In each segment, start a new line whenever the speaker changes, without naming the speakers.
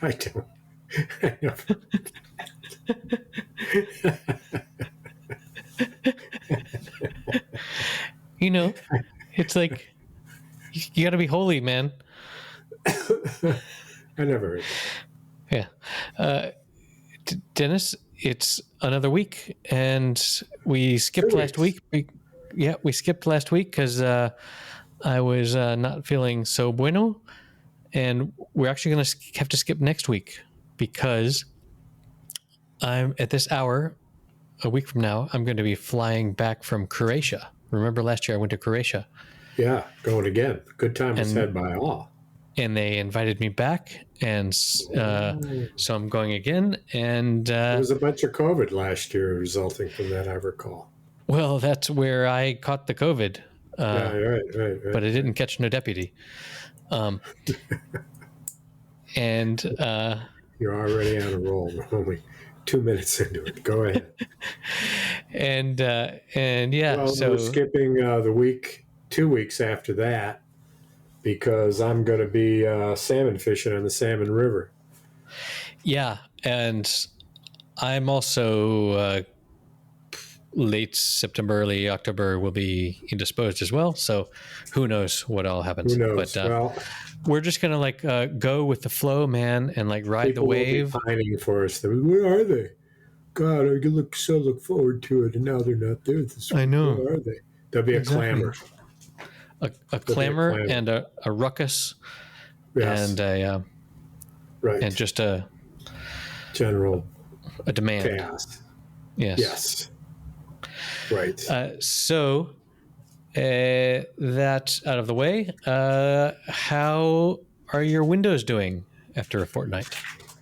I don't. I never.
It's like you got to be holy, man.
I never heard that.
Yeah. Dennis, it's another week, and we skipped last week. We skipped last week because I was not feeling so bueno, and we're actually going to have to skip next week because I'm at this hour, a week from now, I'm going to be flying back from Croatia. Remember last year I went to Croatia?
Yeah, going again. Good time was had by all.
And they invited me back, and so I'm going again. And
there was a bunch of COVID last year resulting from that, I recall.
Well, that's where I caught the COVID.
Right.
But I didn't catch no deputy. And
you're already on a roll. We're only 2 minutes into it. Go ahead.
and yeah,
well,
so
we're skipping the week, 2 weeks after that, because I'm going to be salmon fishing on the Salmon River.
Yeah, and I'm also late September, early October will be indisposed as well. So who knows what all happens?
Who knows?
But we're just gonna go with the flow, man, and ride the wave.
Will be pining for us. Where are they? God, I look forward to it, and now they're not there this week.
I know.
Where are they? There'll be a clamor.
A clamor and a ruckus,
yes.
And a
right,
and just a
general
demand.
Chaos.
Yes.
Right.
So that's out of the way. How are your windows doing after a fortnight?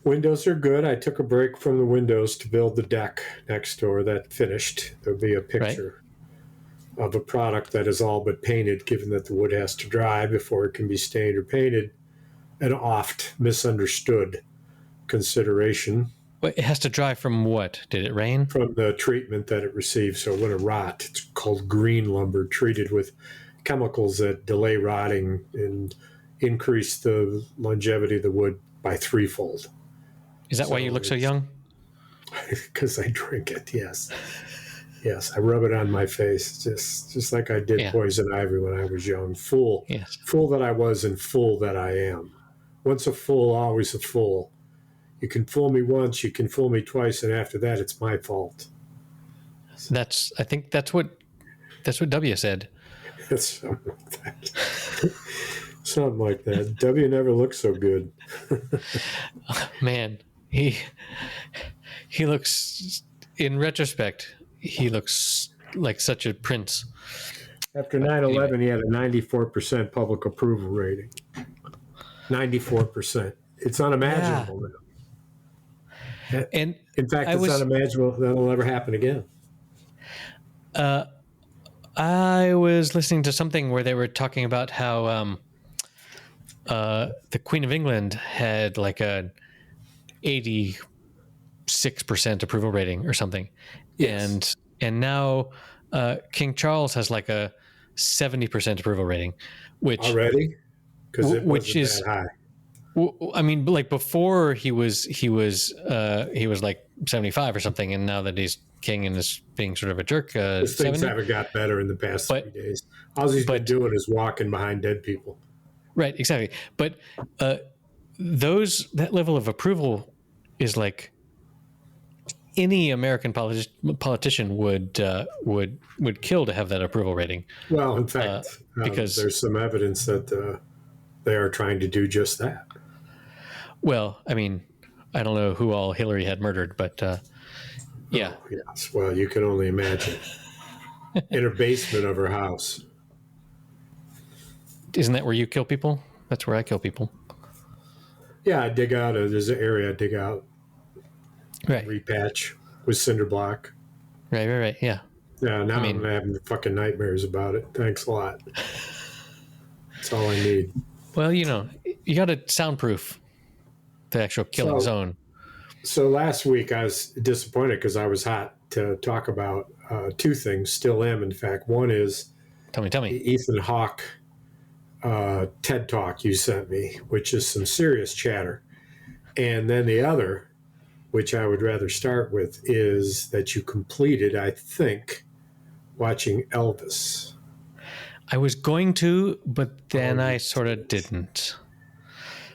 Windows are good. I took a break from the windows to build the deck next door. That finished. There'll be a picture of a product that is all but painted, given that the wood has to dry before it can be stained or painted. An oft misunderstood consideration.
Wait, it has to dry from what? Did it rain?
From the treatment that it received. So when it rot, it's called green lumber, treated with chemicals that delay rotting and increase the longevity of the wood by threefold.
Is that why you look so young?
Because I drink it, yes. Yes, I rub it on my face, just like I did poison ivy when I was young. Fool that I was and fool that I am. Once a fool, always a fool. You can fool me once, you can fool me twice, and after that, it's my fault.
I think that's what W said.
It's something like that. Something like that. W never looked so good.
Man, he looks, in retrospect, he looks like such a prince.
After 9/11, he had a 94% public approval rating. 94%. It's unimaginable now.
And
in fact, it's unimaginable that'll ever happen again.
I was listening to something where they were talking about how the Queen of England had like a 86% approval rating or something.
Yes.
And now King Charles has like a 70% approval rating, which
already, because it wasn't that high.
I mean, like before he was like 75 or something, and now that he's king and is being sort of a jerk,
things
70?
haven't got better in the past 3 days. All he's been doing is walking behind dead people.
Right, exactly. But that level of approval is like any American politician would kill to have that approval rating.
Well, in fact, because there's some evidence that they are trying to do just that.
Well, I mean, I don't know who all Hillary had murdered, but yeah.
Oh, yes. Well, you can only imagine. In her basement of her house.
Isn't that where you kill people? That's where I kill people.
Yeah, I dig out. There's an area I dig out.
Right.
Repatch with cinder block.
Right. Yeah.
Yeah, now I'm having fucking nightmares about it. Thanks a lot. That's all I need.
Well, you got to soundproof the actual killing zone.
So last week I was disappointed because I was hot to talk about 2 things. Still am, in fact. One is
tell me.
Ethan Hawke TED Talk you sent me, which is some serious chatter. And then the other, which I would rather start with, is that you completed, I think, watching Elvis.
I was going to, but then I sort of didn't.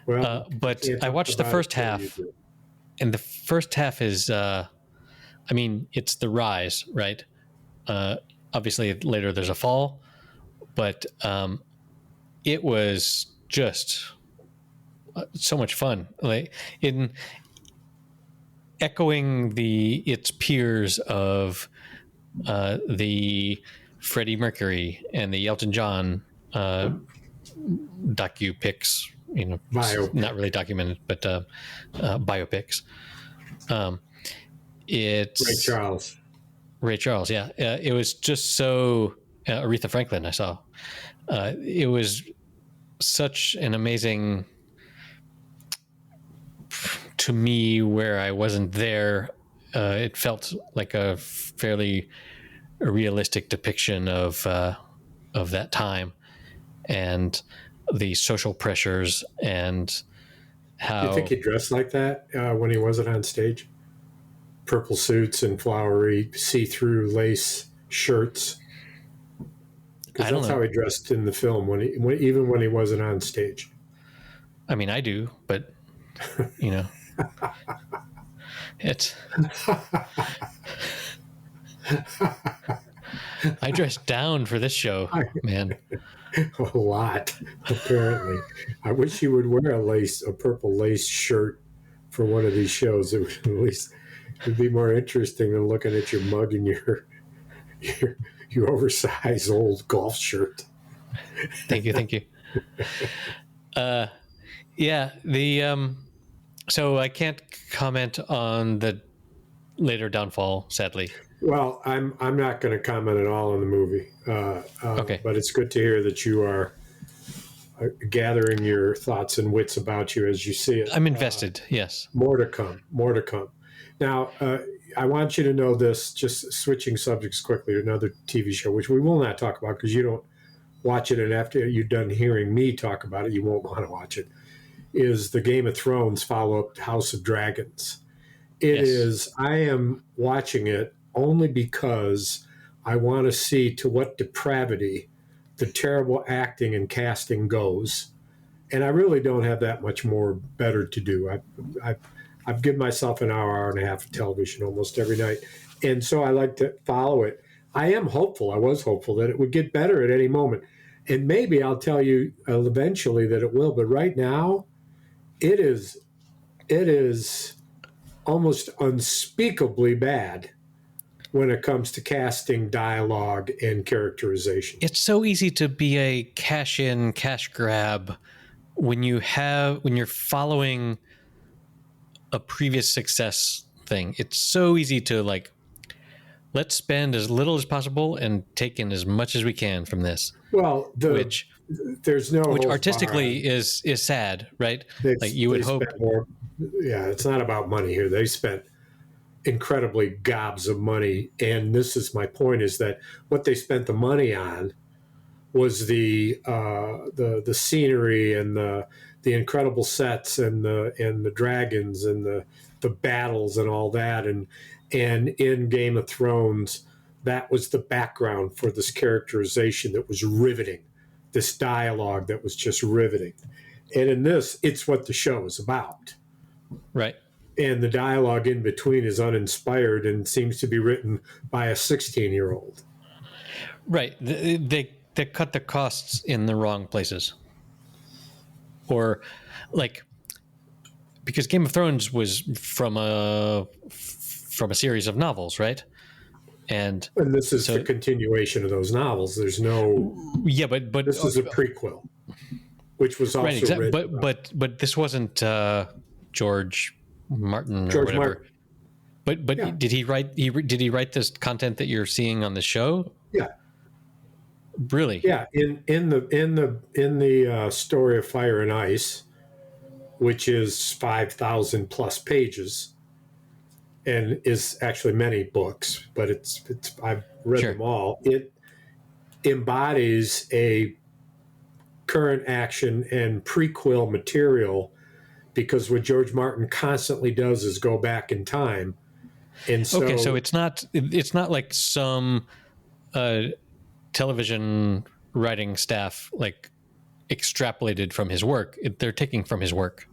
Well, but I watched the first half, and the first half is, it's the rise, right? Obviously, later there's a fall, but it was just so much fun. Like in echoing its peers of the Freddie Mercury and the Elton John docu pics, not really documented, but biopics. It's Ray Charles. Yeah. It was just so Aretha Franklin. I saw, it was such an amazing, to me, where I wasn't there. It felt like a fairly realistic depiction of that time and the social pressures and how.
Do you think he dressed like that when he wasn't on stage? Purple suits and flowery see-through lace shirts. Because that's how he dressed in the film even when he wasn't on stage.
I mean, I do, but it's. I dressed down for this show, man.
A lot, apparently. I wish you would wear a purple lace shirt for one of these shows. It would at least it'd be more interesting than looking at your mug and your oversized old golf shirt.
Thank you. Yeah, so I can't comment on the later downfall, sadly.
Well, I'm not going to comment at all on the movie.
Okay.
But it's good to hear that you are gathering your thoughts and wits about you as you see it.
I'm invested. Yes.
More to come. Now, I want you to know this, just switching subjects quickly to another TV show, which we will not talk about because you don't watch it. And after you're done hearing me talk about it, you won't want to watch it, is the Game of Thrones follow-up, House of Dragons. It is, I am watching it only because I want to see to what depravity the terrible acting and casting goes. And I really don't have that much more better to do. I've given myself an hour and a half of television almost every night. And so I like to follow it. I was hopeful that it would get better at any moment. And maybe I'll tell you eventually that it will. But right now, it is almost unspeakably bad when it comes to casting, dialogue, and characterization.
It's so easy to be a cash grab when you're following a previous success thing. It's so easy to let's spend as little as possible and take in as much as we can from this.
Well, which
artistically is sad, right? You would hope
more. Yeah, it's not about money here. They spent incredibly gobs of money, and this is my point: is that what they spent the money on was the scenery and the incredible sets and the dragons and the battles and all that, and in Game of Thrones, that was the background for this characterization that was riveting, this dialogue that was just riveting, and in this, it's what the show is about,
right?
And the dialogue in between is uninspired and seems to be written by a 16-year-old.
Right. They cut the costs in the wrong places. Or because Game of Thrones was from a series of novels, right? And
this is the continuation of those novels. There's no.
Yeah, but
this is a prequel, which was also
right, exactly.
written.
But this wasn't George Martin or whatever. Martin. But yeah. Did he write this content that you're seeing on the show?
Yeah.
Really?
Yeah. In the Story of Fire and Ice, which is 5,000 plus pages, and is actually many books, but it's I've read them all. It embodies a current action and prequel material because what George Martin constantly does is go back in time. And so,
okay, so it's not like some television writing staff like extrapolated from his work. They're taking from his work.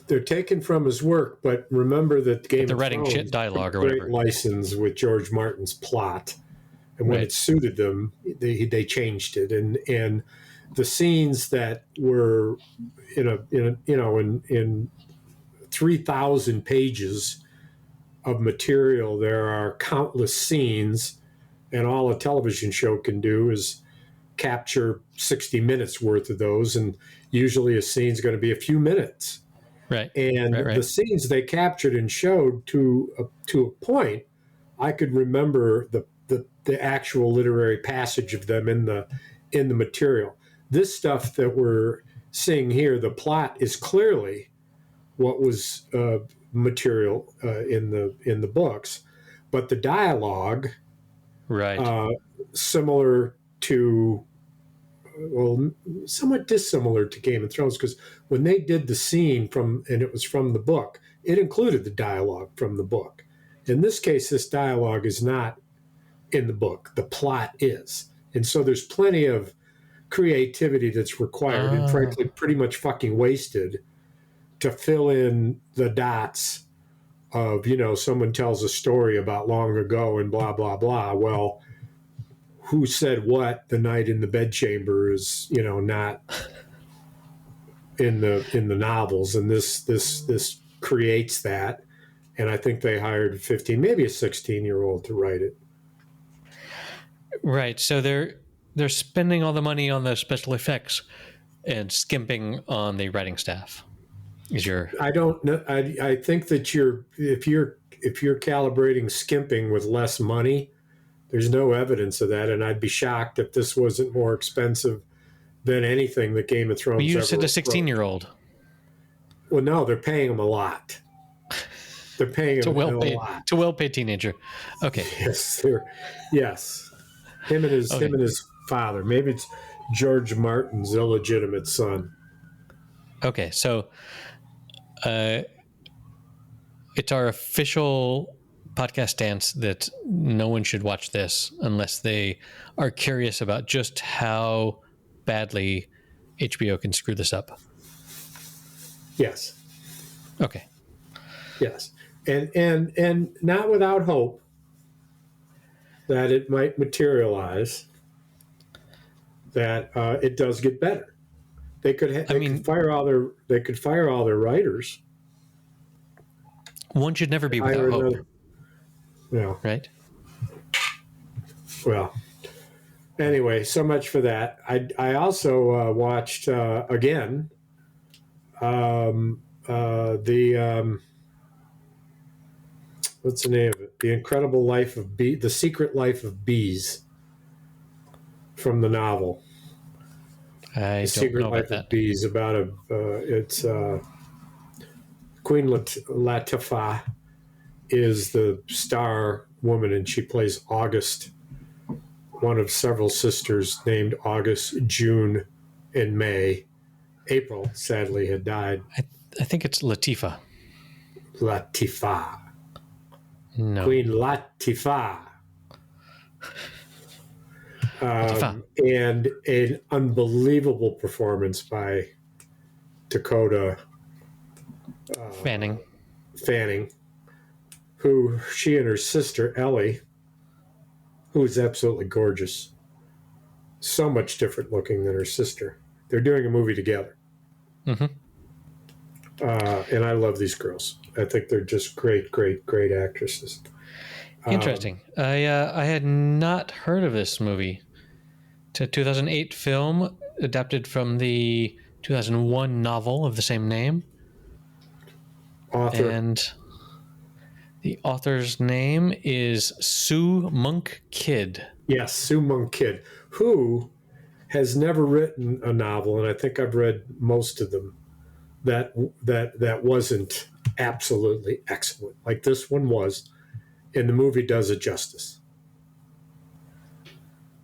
They're taken from his work, but remember that Game of
writing
Thrones
shit dialogue or
great
whatever.
license with George Martin's plot, and when it suited them, they changed it. And the scenes that were in 3,000 pages of material, there are countless scenes, and all a television show can do is capture 60 minutes worth of those, and usually a scene's going to be a few minutes.
Right.
And the scenes they captured and showed to a point, I could remember the actual literary passage of them in the material. This stuff that we're seeing here, the plot is clearly what was material in the books, but the dialogue, similar to, well, somewhat dissimilar to Game of Thrones, because when they did the scene and it was from the book, it included the dialogue from the book. In this case, this dialogue is not in the book. The plot is. And so there's plenty of creativity that's required and frankly pretty much fucking wasted to fill in the dots of, someone tells a story about long ago and blah, blah, blah. Well, who said what the night in the bedchamber is, not in the novels, and this creates that. And I think they hired a 15, maybe a 16-year-old to write it.
Right. So they're spending all the money on the special effects and skimping on the writing staff.
I don't know. I think that if you're calibrating skimping with less money, there's no evidence of that, and I'd be shocked if this wasn't more expensive than anything that Game of Thrones.
But you said a 16-year-old.
Well, no, they're paying him a lot. They're paying him a lot.
It's a well-paid teenager. Okay.
Yes. Him and his father. Maybe it's George Martin's illegitimate son.
Okay, so it's our official podcast stance that no one should watch this unless they are curious about just how badly HBO can screw this up.
Yes.
Okay.
Yes. And not without hope that it might materialize, that it does get better. They could fire all their writers.
One should never be without hope.
No.
Right?
Well, anyway, so much for that. I also watched again what's the name of it? The Secret Life of Bees, from the novel.
The
Secret Life of Bees, about it's Queen Latifah is the star woman, and she plays August, one of several sisters named August, June, and May. April, sadly, had died.
I think it's Latifah.
Latifah.
No.
Queen Latifah. And an unbelievable performance by Dakota
Fanning,
who she and her sister Ellie, who is absolutely gorgeous, so much different looking than her sister. They're doing a movie together.
Mm-hmm.
And I love these girls. I think they're just great actresses.
Interesting. I had not heard of this movie. It's a 2008 film adapted from the 2001 novel of the same name.
Author.
And the author's name is Sue Monk Kidd.
Yes, Sue Monk Kidd, who has never written a novel, and I think I've read most of them, that wasn't absolutely excellent, like this one was, and the movie does it justice.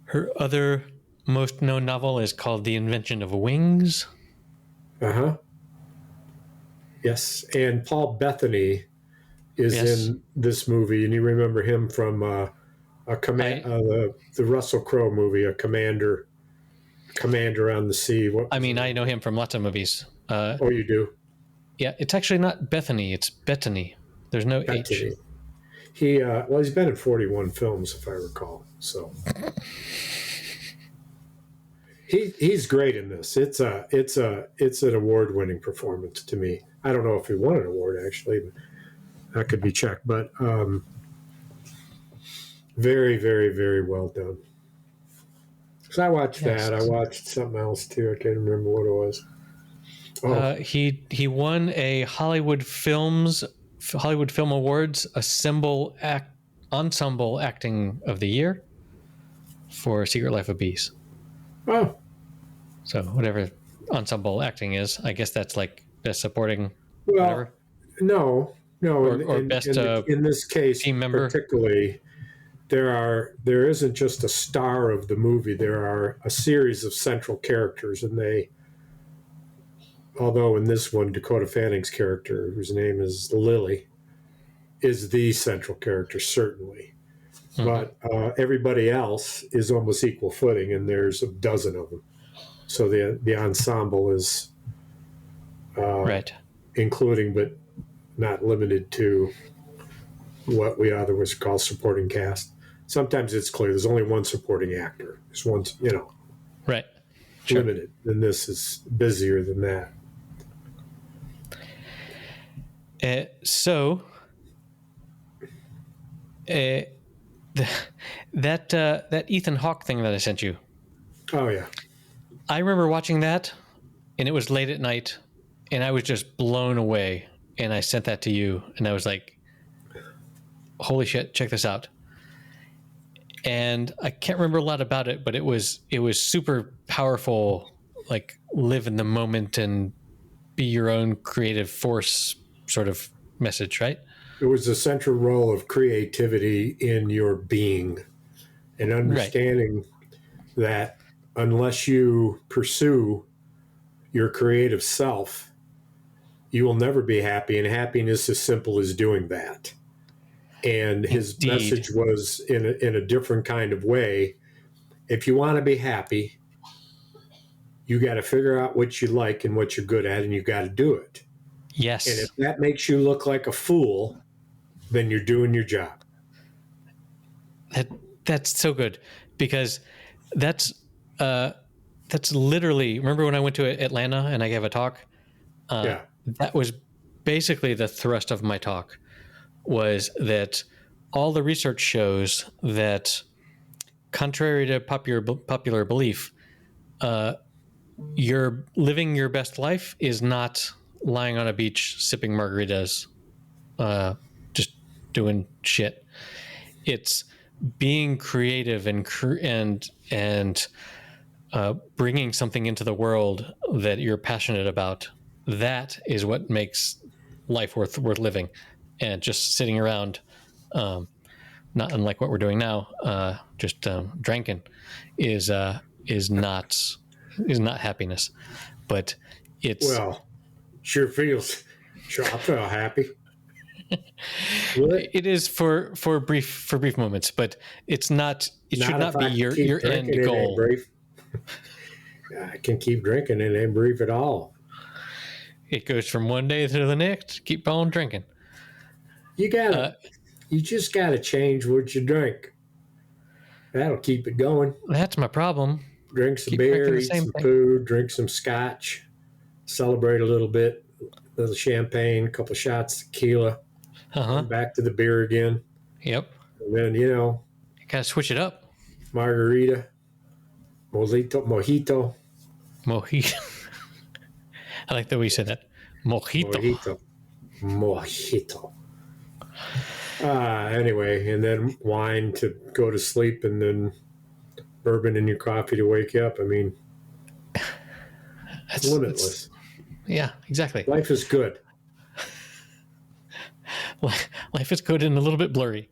Her other most known novel is called The Invention of Wings.
Uh-huh. Yes, and Paul Bettany is in this movie, and you remember him from the Russell Crowe movie, a commander on the sea.
I know him from lots of movies.
Oh, you do?
Yeah, it's actually not Bethany; it's Bettany. There's no
Bettany.
H.
He's been in 41 films, if I recall. So he's great in this. It's an award-winning performance to me. I don't know if he won an award actually, but that could be checked. But very, very, very well done. So I watched that. I watched something else too. I can't remember what it was.
He won a Hollywood Film Awards Ensemble Acting of the Year for Secret Life of Bees.
Oh,
so whatever ensemble acting is, I guess that's like best supporting.
Well,
whatever.
No.
Or best
in this case,
team member.
Particularly, there isn't just a star of the movie. There are a series of central characters, and although in this one, Dakota Fanning's character, whose name is Lily, is the central character, certainly. Mm-hmm. But everybody else is almost equal footing, and there's a dozen of them. So the ensemble is
right,
including but not limited to what we otherwise call supporting cast. Sometimes it's clear there's only one supporting actor. There's one,
right,
limited. And this is busier than that.
That Ethan Hawke thing that I sent you.
Oh yeah.
I remember watching that, and it was late at night, and I was just blown away. And I sent that to you, and I was like, "Holy shit! Check this out." And I can't remember a lot about it, but it was super powerful. Like, live in the moment and be your own creative force sort of message, right?
It was the central role of creativity in your being, and understanding that unless you pursue your creative self, you will never be happy, and happiness is simple as doing that. And his message was in a different kind of way. If you want to be happy, you got to figure out what you like and what you're good at, and you got to do it.
Yes.
And if that makes you look like a fool, then you're doing your job.
That's so good, because that's literally, remember when I went to Atlanta and I gave a talk? That was basically the thrust of my talk, was that all the research shows that, contrary to popular belief, you're living your best life is not lying on a beach sipping margaritas, just doing shit. It's being creative and bringing something into the world that you're passionate about. That is what makes life worth living. And just sitting around, not unlike what we're doing now, just drinking, is not happiness. But it's
sure feels. Sure, I feel happy.
It is for brief moments, but it's not. It should not be your end goal.
I can keep drinking and it ain't brief at all.
It goes from one day to the next. Keep on drinking.
You just gotta change what you drink. That'll keep it going.
That's my problem.
Drink some beer, eat some food, drink some scotch, celebrate a little bit, a little champagne, a couple shots of tequila, back to the beer again.
Yep.
And then,
you gotta switch it up.
Margarita, mojito.
I like the way you said that. Mojito.
Anyway, and then wine to go to sleep, and then bourbon in your coffee to wake you up. I mean, it's limitless.
Yeah, exactly.
Life is good.
Life is good and a little bit blurry.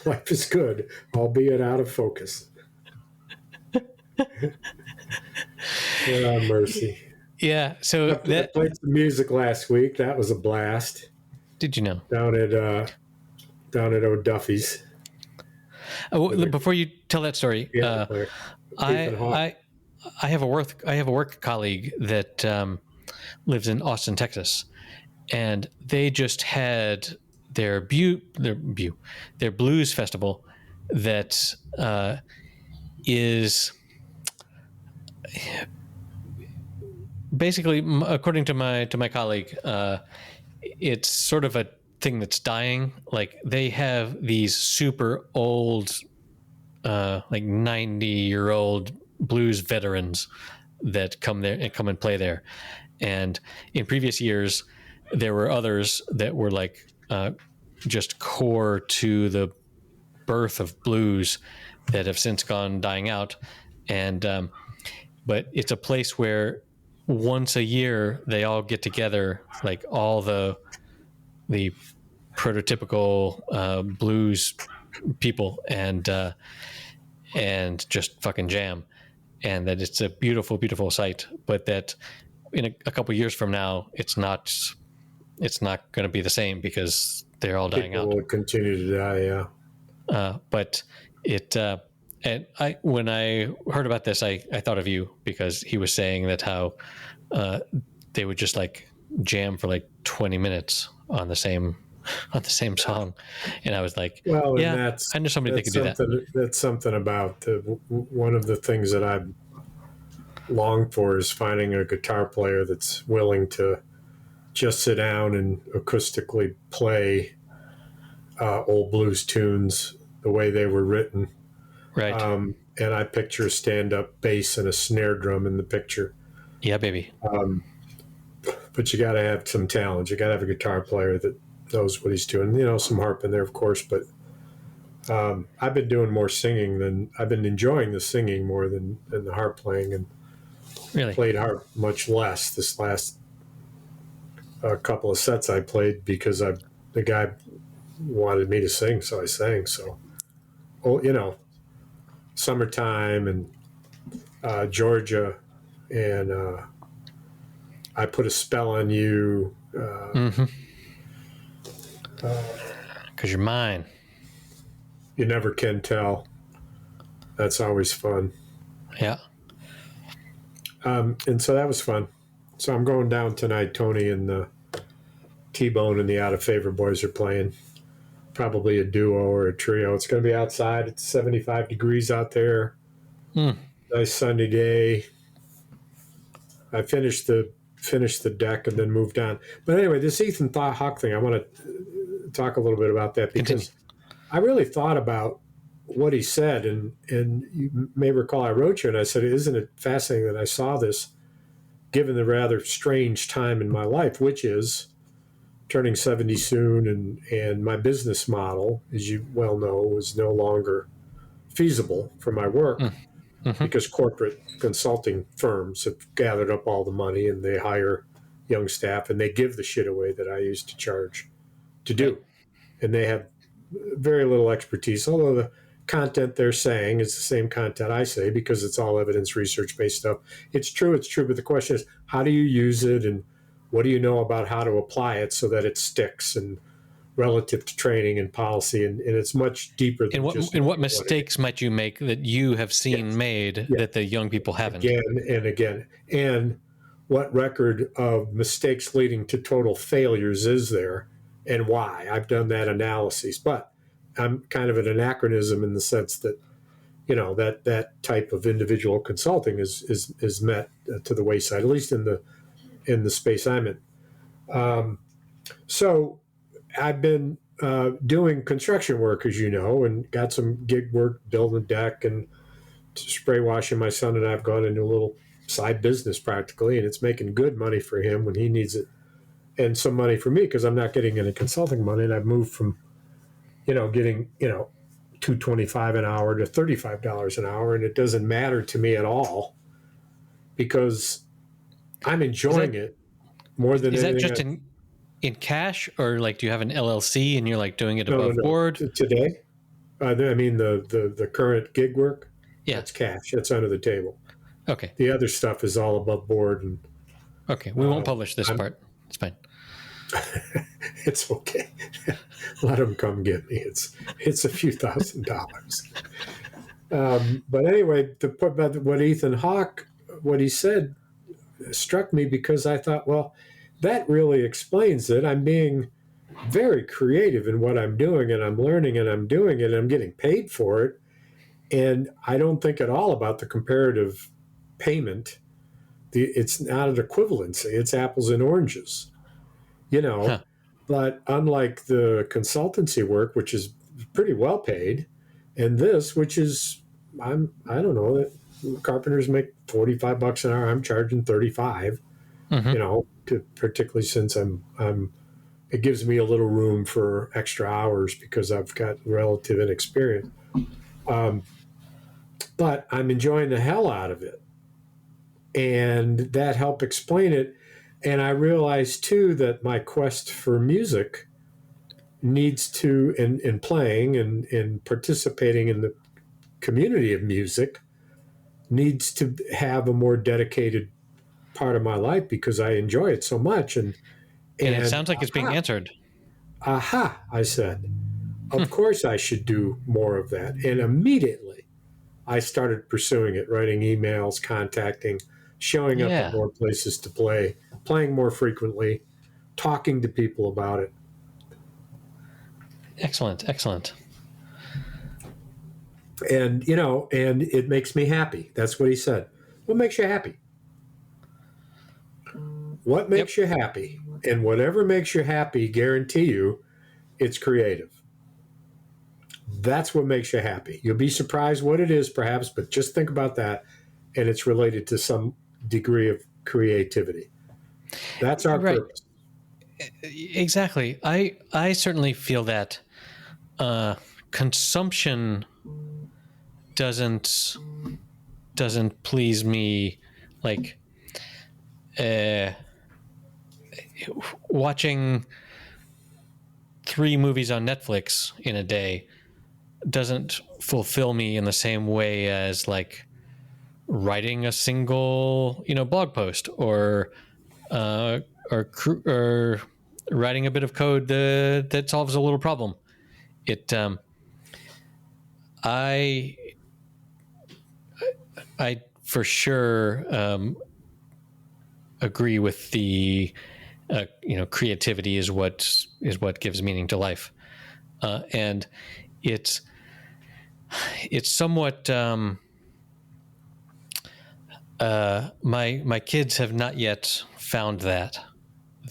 Life is good, albeit out of focus. Mercy.
Yeah. So
I played some music last week. That was a blast.
Did you know?
Down at O'Duffy's.
Before you tell that story,
Ethan Hawke.
I have a work colleague that lives in Austin, Texas, and they just had their blues festival that is basically, according to my colleague, it's sort of a thing that's dying. Like, they have these super old, like 90-year-old blues veterans that come there and come and play there. And in previous years, there were others that were like just core to the birth of blues that have since gone dying out. And but it's a place where once a year they all get together, like all the prototypical blues people, and just fucking jam. And that it's a beautiful, beautiful sight, but that in a couple of years from now, it's not going to be the same because they're all dying out.
People will continue to die, yeah.
But it, and when I heard about this, I thought of you, because he was saying that how they would just like jam for like 20 minutes on the same song, and I was like,
well,
yeah, I know somebody that could do that.
That's something about one of the things that I've longed for is finding a guitar player that's willing to just sit down and acoustically play old blues tunes the way they were written.
Right.
And I picture stand-up bass and a snare drum in the picture.
Yeah, baby.
But you got to have some talent. You got to have a guitar player that knows what he's doing. You know, some harp in there, of course. But I've been doing more singing I've been enjoying the singing more than the harp playing, and
really
played harp much less this last couple of sets I played because the guy wanted me to sing, so I sang. So, you know, summertime and Georgia, and I Put a Spell on You.
Because you're mine.
You Never Can Tell. That's always fun.
Yeah.
And so that was fun. So I'm going down tonight. Tony and the T-Bone and the Out of Favor boys are playing. Probably a duo or a trio. It's going to be outside. It's 75 degrees out there. Nice sunny day. I finished the deck and then moved on. But anyway, this Ethan Hawke thing, I want to talk a little bit about that, because I really thought about what he said, and you may recall I wrote you and I said, isn't it fascinating that I saw this given the rather strange time in my life, which is turning 70 soon, and my business model, as you well know, was no longer feasible for my work because corporate consulting firms have gathered up all the money and they hire young staff and they give the shit away that I used to charge to do. And they have very little expertise, although the content they're saying is the same content I say, because it's all evidence research-based stuff. It's true, but the question is, how do you use it, and what do you know about how to apply it so that it sticks, and relative to training and policy, and it's much deeper than
what mistakes might you make that you have seen made that the young people haven't?
Again and again. And what record of mistakes leading to total failures is there, and why? I've done that analysis, but I'm kind of an anachronism in the sense that, you know, that type of individual consulting is met to the wayside, at least in the space I'm in. So I've been doing construction work, as you know, and got some gig work, building a deck and spray washing. My son and I have gone into a little side business practically, and it's making good money for him when he needs it, and some money for me because I'm not getting any consulting money. And I've moved from, getting, $2.25 an hour to $35 an hour, and it doesn't matter to me at all because I'm enjoying it more than anything.
Is that just in cash, or like do you have an LLC and you're like doing it above board?
Today, I mean the current gig work. Yeah, it's cash. It's under the table.
Okay.
The other stuff is all above board, and
Okay, we won't publish this part. It's fine.
It's okay. Let them come get me. It's a few $1,000s. But anyway, what Ethan Hawke, what he said, struck me because I thought, well, that really explains it. I'm being very creative in what I'm doing, and I'm learning, and I'm doing it, and I'm getting paid for it. And I don't think at all about the comparative payment. It's not an equivalency. It's apples and oranges, But unlike the consultancy work, which is pretty well paid, and this, which is, I don't know, carpenters make $45 an hour. I'm charging 35. Particularly since it gives me a little room for extra hours because I've got relative inexperience. But I'm enjoying the hell out of it. And that helped explain it. And I realized too that my quest for music needs to, in playing and participating in the community of music, needs to have a more dedicated part of my life because I enjoy it so much. And
it sounds like it's being answered.
Aha, I said. Of course I should do more of that. And immediately I started pursuing it, writing emails, contacting, showing up at more places to play, playing more frequently, talking to people about it.
Excellent.
And, and it makes me happy. That's what he said. What makes you happy? What makes you happy? And whatever makes you happy, guarantee you, it's creative. That's what makes you happy. You'll be surprised what it is, perhaps, but just think about that, and it's related to some degree of creativity. That's our purpose.
Exactly. I certainly feel that consumption doesn't please me, like watching 3 movies on Netflix in a day doesn't fulfill me in the same way as like writing a single, blog post or writing a bit of code that solves a little problem. I for sure agree with the creativity is what gives meaning to life, and it's somewhat my kids have not yet found that.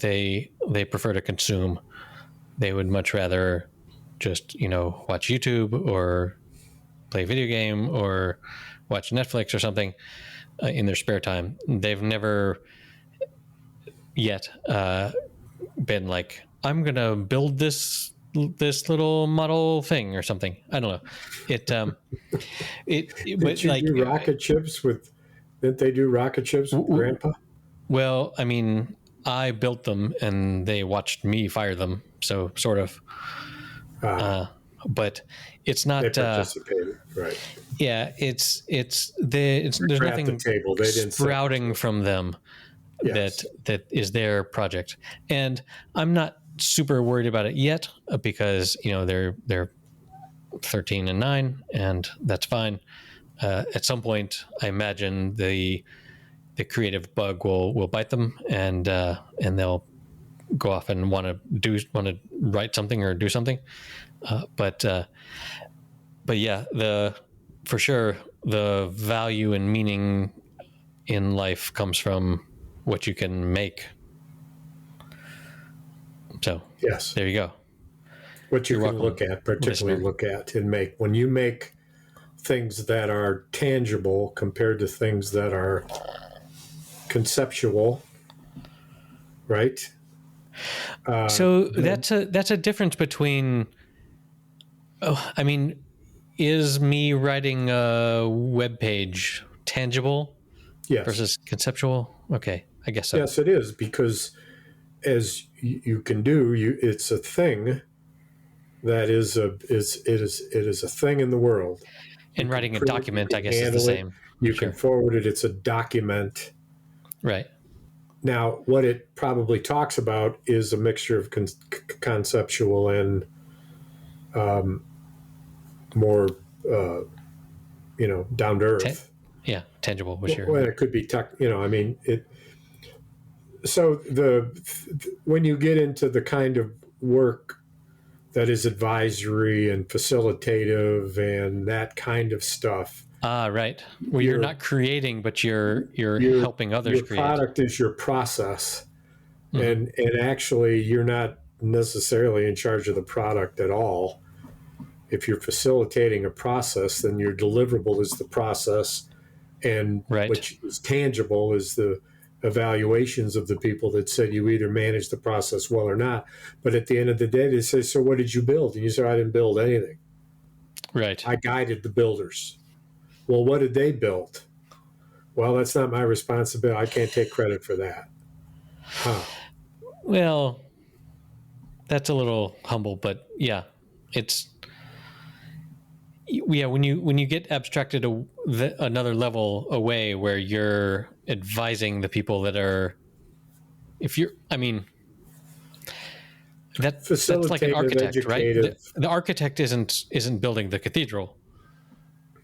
They prefer to consume. They would much rather just watch YouTube or play a video game or watch Netflix or something in their spare time. They've never yet been like, I'm gonna build this little model thing or something. I don't know.
Did you do rocket ships with? Didn't they do rocket ships with Grandpa?
Well, I mean, I built them and they watched me fire them, so sort of. But it's not.
They participated, right?
Yeah, there's nothing
the table. They didn't
sprouting from them. Yes. That is their project, and I'm not super worried about it yet because they're 13 and 9, and that's fine. At some point, I imagine the creative bug will bite them, and they'll go off and want to write something or do something. But yeah, for sure the value and meaning in life comes from what you can make. So
yes,
there you go.
What you can look at, particularly look at and make. When you make things that are tangible compared to things that are conceptual, right?
So that's a difference between. Oh, I mean, is me writing a web page tangible versus conceptual? Okay, I guess so.
Yes, it is, because as you can do, it's a thing that is a thing in the world.
And writing a document, I guess, is the same.
You can forward it. It's a document.
Right.
Now, what it probably talks about is a mixture of conceptual and more, down to earth.
Tangible.
Well, it could be So when you get into the kind of work that is advisory and facilitative and that kind of stuff.
Right. Well, you're not creating, but you're helping others create.
Your product is your process. Mm-hmm. And actually you're not necessarily in charge of the product at all. If you're facilitating a process, then your deliverable is the process, and what is tangible is the evaluations of the people that said you either manage the process well or not. But at the end of the day, they say, so what did you build? And you say, I didn't build anything.
Right.
I guided the builders. Well, what did they build? Well, that's not my responsibility. I can't take credit for that.
Well, that's a little humble, but when you get abstracted another level away, where you're advising the people that are, that's like an architect,
educative.
Right? The architect isn't building the cathedral,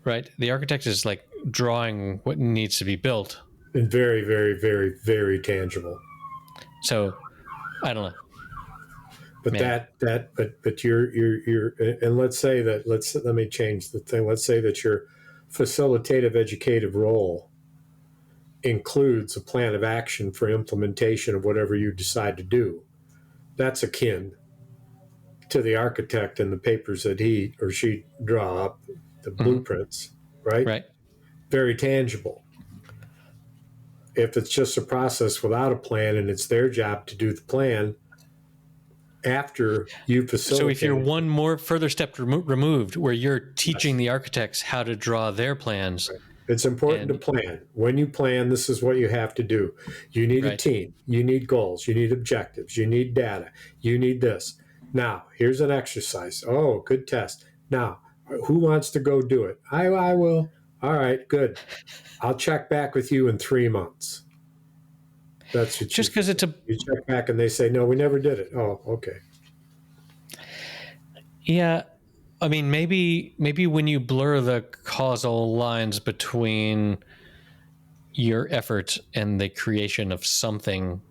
right? The architect is like drawing what needs to be built,
and very, very, very, very tangible.
So, I don't know.
But but you're and let me change the thing. Let's say that your facilitative educative role includes a plan of action for implementation of whatever you decide to do. That's akin to the architect and the papers that he or she draw up, the blueprints, right?
Right.
Very tangible. If it's just a process without a plan and it's their job to do the plan, after you facilitate.
So if you're one more further step removed, where you're teaching the architects how to draw their plans.
Right. It's important to plan. When you plan, this is what you have to do. You need a team. You need goals. You need objectives. You need data. You need this. Now, here's an exercise. Oh, good test. Now, who wants to go do it? I will. All right, good. I'll check back with you in 3 months. That's what
just because it's
you check back and they say, no, we never did it. Oh, okay.
Yeah. I mean, maybe when you blur the causal lines between your effort and the creation of something,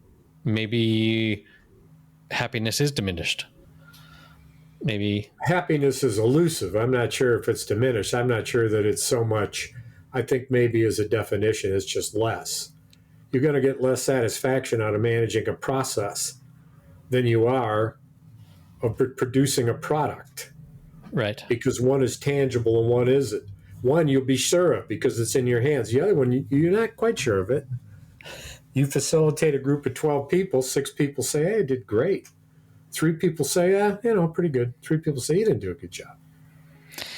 maybe happiness is diminished. Maybe
happiness is elusive. I'm not sure if it's diminished. I'm not sure that it's so much. I think maybe as a definition, it's just less. You're going to get less satisfaction out of managing a process than you are of producing a product.
Right.
Because one is tangible and one isn't. One you'll be sure of because it's in your hands. The other one, you're not quite sure of it. You facilitate a group of 12 people. 6 people say, hey, I did great. 3 people say, pretty good. 3 people say, you didn't do a good job.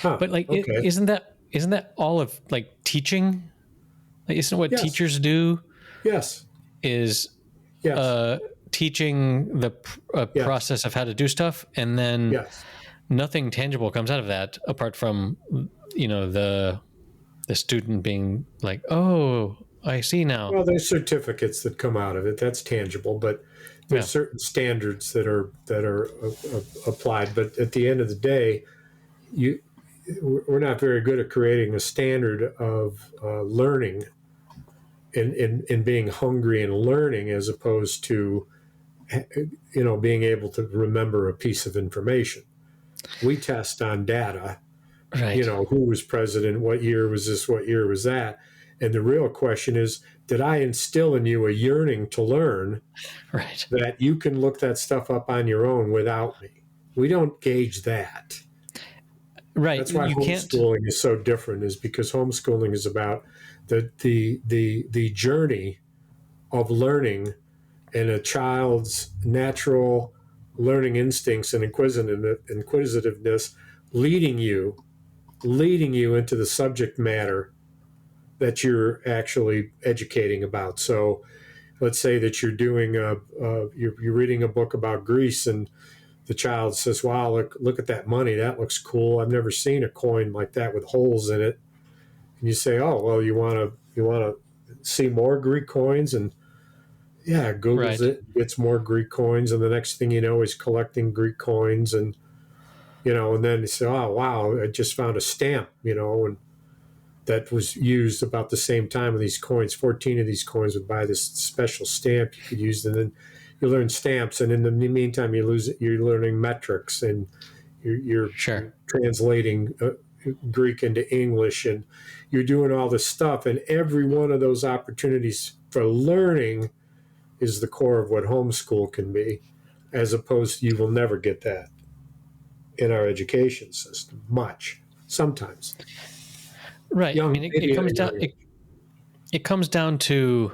But isn't that all of like teaching? Like, isn't what teachers do?
Yes.
Is teaching the process of how to do stuff, and then nothing tangible comes out of that apart from the student being like, oh, I see now.
Well, there's certificates that come out of it. That's tangible, but there's certain standards that are applied. But at the end of the day, we're not very good at creating a standard of learning. In being hungry and learning, as opposed to, being able to remember a piece of information. We test on data,
right?
Who was president, what year was this, what year was that, and the real question is, did I instill in you a yearning to learn,
right?
That you can look that stuff up on your own without me? We don't gauge that,
right?
That's why homeschooling is so different. Is because homeschooling is about the journey of learning and a child's natural learning instincts and inquisitiveness leading you into the subject matter that you're actually educating about. So let's say that you're doing you're reading a book about Greece, and the child says, wow, look at that money, that looks cool, I've never seen a coin like that with holes in it. And you say, oh, well, you want to see more Greek coins? And Yeah, Googles it, gets more Greek coins, and the next thing you know, he's collecting Greek coins, and and then he said, "Oh wow, I just found a stamp," and that was used about the same time with these coins. 14 of these coins would buy this special stamp you could use, and then you learn stamps, and in the meantime, you're learning metrics, and you're translating Greek into English, and you're doing all this stuff, and every one of those opportunities for learning is the core of what homeschool can be, as opposed to you will never get that in our education system sometimes.
Right. I mean, it comes down to,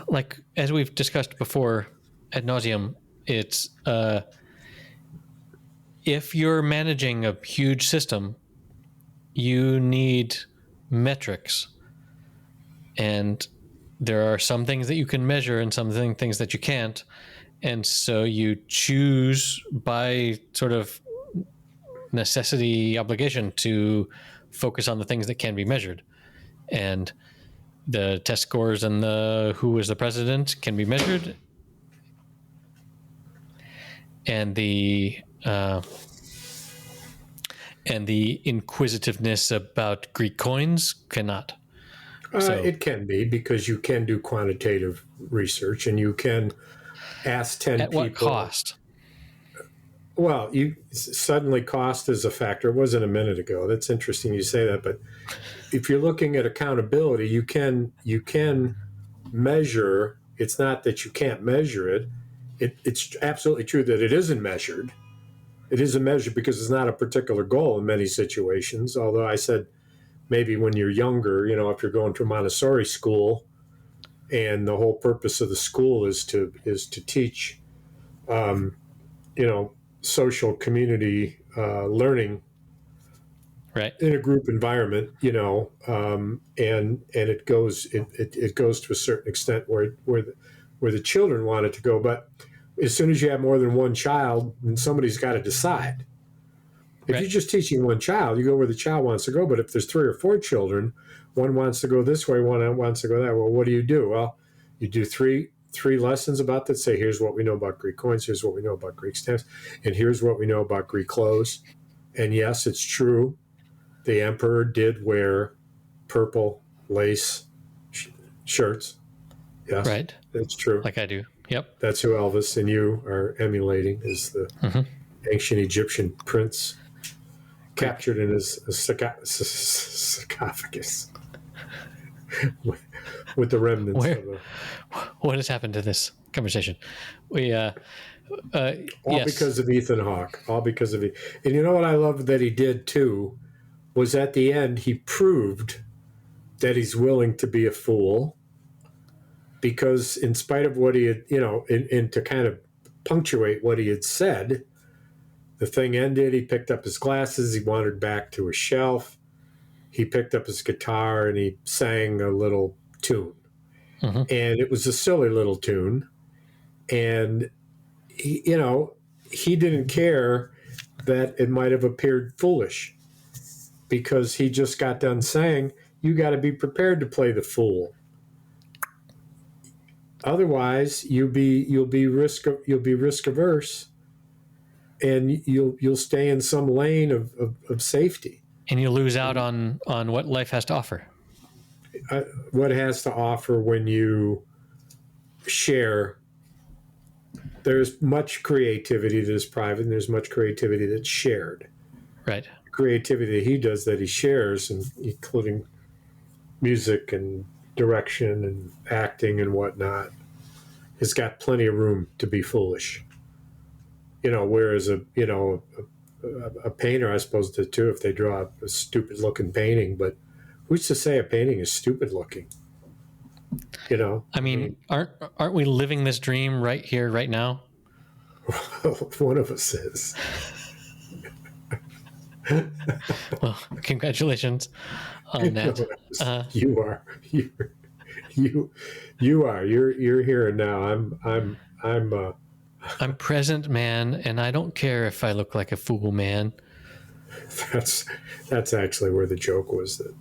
like, as we've discussed before ad nauseum, it's if you're managing a huge system, you need metrics. And there are some things that you can measure and some things that you can't. And so you choose by sort of necessity, obligation, to focus on the things that can be measured. And the test scores and the who is the president can be measured. And the inquisitiveness about Greek coins cannot.
It can be, because you can do quantitative research and you can ask 10 people.
At what cost?
Well, suddenly cost is a factor. It wasn't a minute ago. That's interesting you say that. But if you're looking at accountability, you can measure. It's not that you can't measure it. It's absolutely true that it isn't measured. It isn't measured because it's not a particular goal in many situations. Although I said, maybe when you're younger, if you're going to a Montessori school, and the whole purpose of the school is to teach, social community learning,
right,
in a group environment, and it goes to a certain extent where the children want it to go. But as soon as you have more than one child, then somebody's got to decide. If you're just teaching one child, you go where the child wants to go. But if there's 3 or 4 children, one wants to go this way, one wants to go that way. Well, what do? Well, you do three lessons about that. Say, here's what we know about Greek coins. Here's what we know about Greek stamps. And here's what we know about Greek clothes. And yes, it's true. The emperor did wear purple lace shirts. Yes,
right.
That's true.
Like I do. Yep.
That's who Elvis and you are emulating, is the ancient Egyptian prince captured in his sarcophagus with the remnants of
what has happened to this conversation? We
all because of Ethan Hawke. All because of it. And you know what I love that he did too was, at the end, he proved that he's willing to be a fool, because in spite of what he had, and to kind of punctuate what he had said, the thing ended. He picked up his glasses. He wandered back to a shelf. He picked up his guitar and he sang a little tune. And it was a silly little tune. And he didn't care that it might have appeared foolish, because he just got done saying, you got to be prepared to play the fool. Otherwise, you'll be risk averse, and you'll stay in some lane of safety,
and you lose out on what life has to offer.
What has to offer when you share. There's much creativity that is private, and there's much creativity that's shared.
Right.
Creativity that he does, that he shares, and including music and direction and acting and whatnot, has got plenty of room to be foolish. Whereas a painter, I suppose, did too, if they draw a stupid looking painting. But who's to say a painting is stupid looking?
I mean, aren't we living this dream right here, right now?
One of us is.
Well, congratulations on that.
You are. You are. You're here now. I'm
present, man, and I don't care if I look like a fool, man.
That's actually where the joke was, that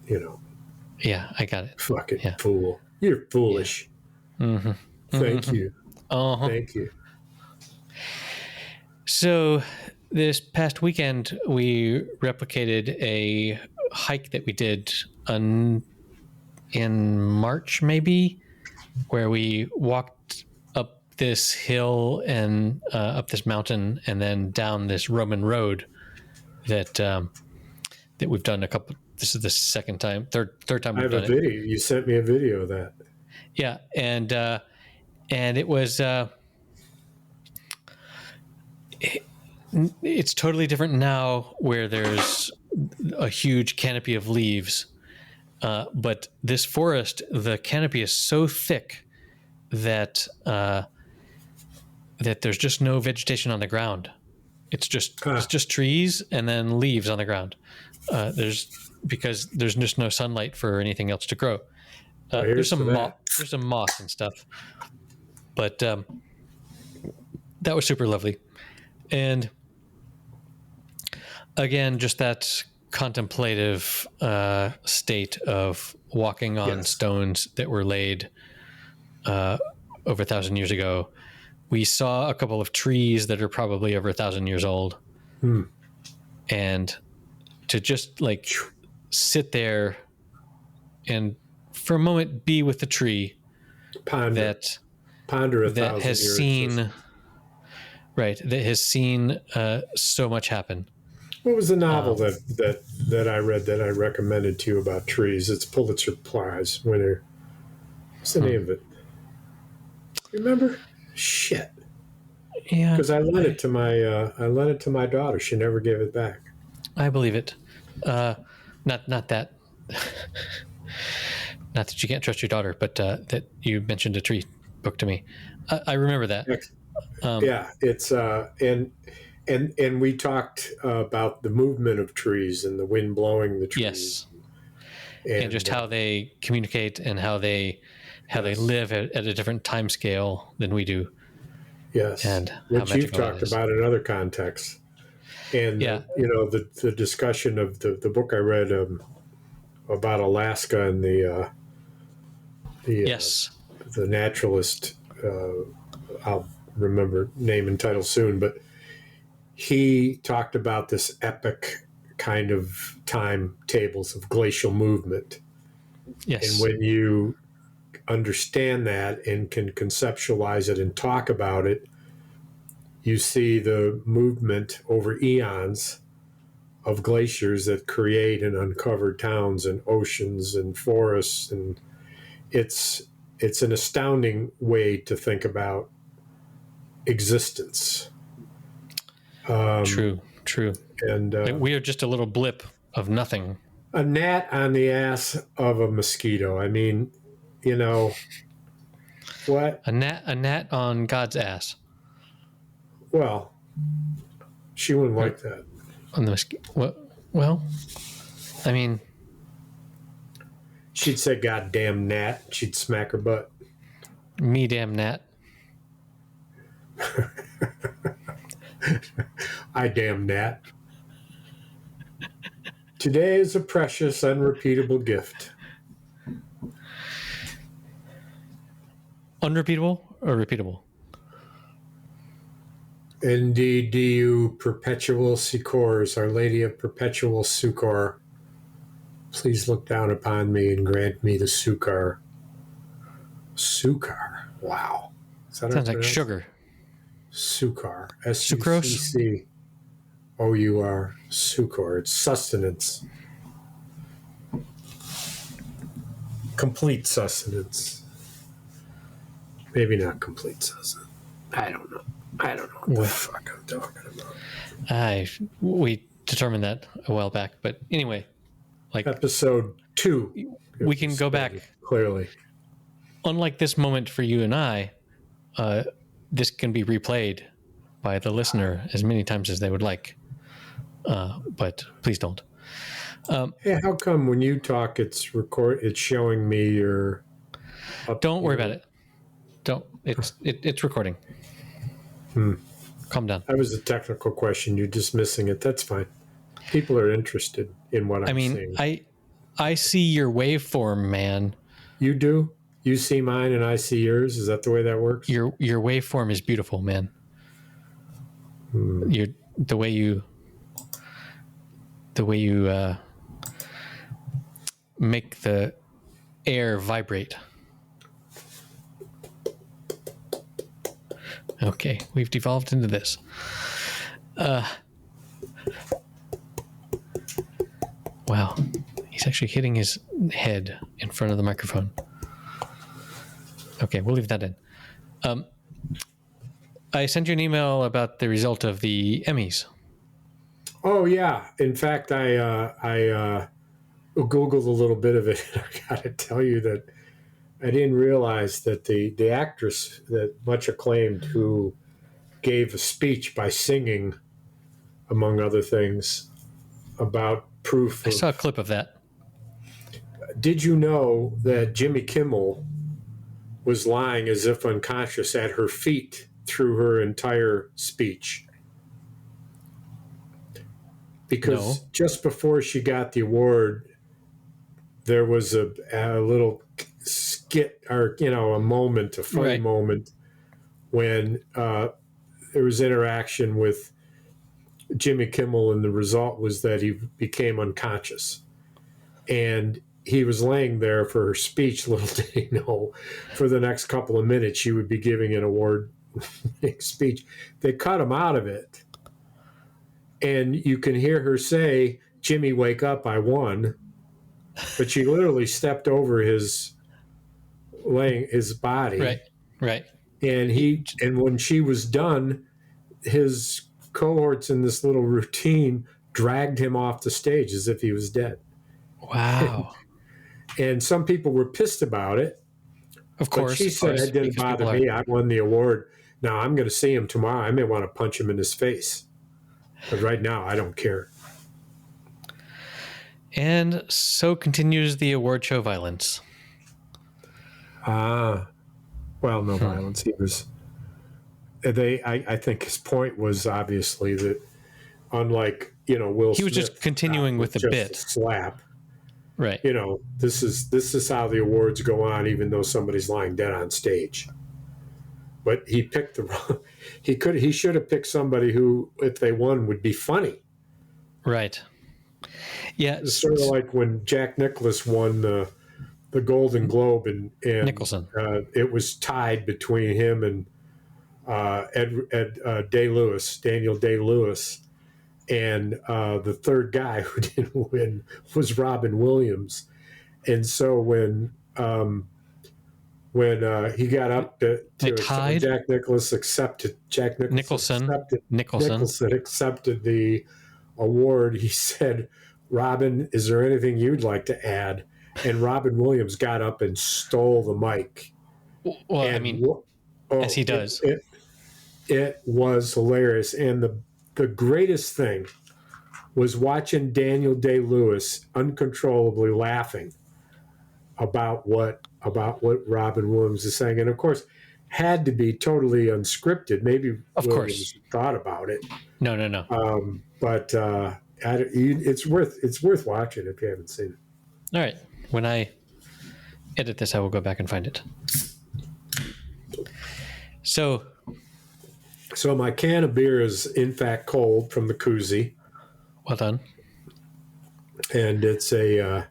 Yeah, I got it.
Fucking fool. You're foolish.
Yeah. Mm-hmm.
Thank
Mm-hmm.
you. Thank you.
So this past weekend, we replicated a hike that we did in March, maybe, where we walked up this hill and up this mountain and then down this Roman road that we've done a couple. This is the third time we've done it.
I have a video. You sent me a video of that.
Yeah, and it was it's totally different now, where there's a huge canopy of leaves, but this forest, the canopy is so thick that there's just no vegetation on the ground. It's just trees and then leaves on the ground. Because there's just no sunlight for anything else to grow. There's some moss and stuff, but that was super lovely. And again, just that contemplative state of walking on stones that were laid over 1,000 years ago. We saw a couple of trees that are probably over 1,000 years old. And to just like sit there and for a moment be with the tree that has seen so much happen.
What was the novel that I read that I recommended to you about trees? It's Pulitzer Prize winner. What's the name of it? Remember? Shit.
Yeah.
Because I lent it to my daughter. She never gave it back.
I believe it. Not that. Not that you can't trust your daughter, but that you mentioned a tree book to me. I remember that.
It's and we talked about the movement of trees and the wind blowing the trees.
Yes, and just how they communicate and how they live at a different time scale than we do.
Yes,
and
which you've talked about in other contexts. And the discussion of the book I read about Alaska and the naturalist. I'll remember name and title soon, but he talked about this epic kind of timetables of glacial movement.
Yes,
and when you understand that and can conceptualize it and talk about it, you see the movement over eons of glaciers that create and uncover towns and oceans and forests, and it's an astounding way to think about existence.
True. And we are just a little blip of nothing.
A gnat on the ass of a mosquito. I mean, what?
A gnat on God's ass.
Well, she wouldn't like that.
On the mosquito. Well, I mean,
she'd say, "Goddamn gnat." She'd smack her butt.
Me damn gnat.
I damn gnat. Today is a precious, unrepeatable gift.
Unrepeatable or repeatable?
Indeed, do you perpetual succors, Our Lady of Perpetual Succor, please look down upon me and grant me the succor. Succor. Wow.
Sounds like sugar.
Succor.
Sucrose?
Succor. Succor. It's sustenance. Complete sustenance. Maybe not complete sustenance. I don't know what the fuck I'm talking about.
We determined that a while back, but anyway, like
episode 2,
we can go back
clearly.
Unlike this moment for you and I, this can be replayed by the listener as many times as they would like, but please don't.
Hey, how come when you talk, it's showing me your?
Don't worry about it. Don't. It's recording. Calm down.
That was a technical question. You're dismissing it. That's fine. People are interested in what I'm saying.
I see your waveform, man.
You do? You see mine and I see yours. Is that the way that works?
Your waveform is beautiful, man. The way you make the air vibrate. Okay, we've devolved into this. Wow, he's actually hitting his head in front of the microphone. Okay, we'll leave that in. I sent you an email about the result of the Emmys.
Oh yeah. In fact, I Googled a little bit of it. I got to tell you that I didn't realize that the actress that much acclaimed, who gave a speech by singing, among other things, about proof.
I saw a clip of that.
Did you know that Jimmy Kimmel was lying as if unconscious at her feet through her entire speech? Because just before she got the award, there was a little skit, or a moment, a funny moment, when there was interaction with Jimmy Kimmel, and the result was that he became unconscious, and he was laying there for her speech. Little did he know, for the next couple of minutes she would be giving an award speech. They cut him out of it, and you can hear her say, "Jimmy, wake up, I won." But she literally stepped over his body.
Right.
And when she was done, his cohorts in this little routine dragged him off the stage as if he was dead.
Wow.
And some people were pissed about it.
Of course.
But she said, "It didn't bother me. I won the award. Now I'm going to see him tomorrow. I may want to punch him in his face. But right now, I don't care."
And so continues the award show violence.
Well, no violence. He was. I think his point was obviously that, unlike Will Smith,
he was just continuing with the bit.
Slap.
Right.
This is how the awards go on, even though somebody's lying dead on stage. But he picked the wrong. He should have picked somebody who, if they won, would be funny.
Right. Yeah.
It's sort of like when Jack Nicklaus won the Golden Globe, and
Nicholson.
It was tied between him and Daniel Day-Lewis, and the third guy who didn't win was Robin Williams. And so when he got up to Jack Nicholson accepted the award, he said, "Robin, is there anything you'd like to add?" And Robin Williams got up and stole the mic.
Well, as he does.
It was hilarious. And the greatest thing was watching Daniel Day-Lewis uncontrollably laughing about what Robin Williams is saying. And of course, had to be totally unscripted. Maybe Williams thought about it.
No.
But it's worth watching if you haven't seen it.
All right. When I edit this, I will go back and find it. So
my can of beer is in fact cold from the koozie.
Well done.
And it's a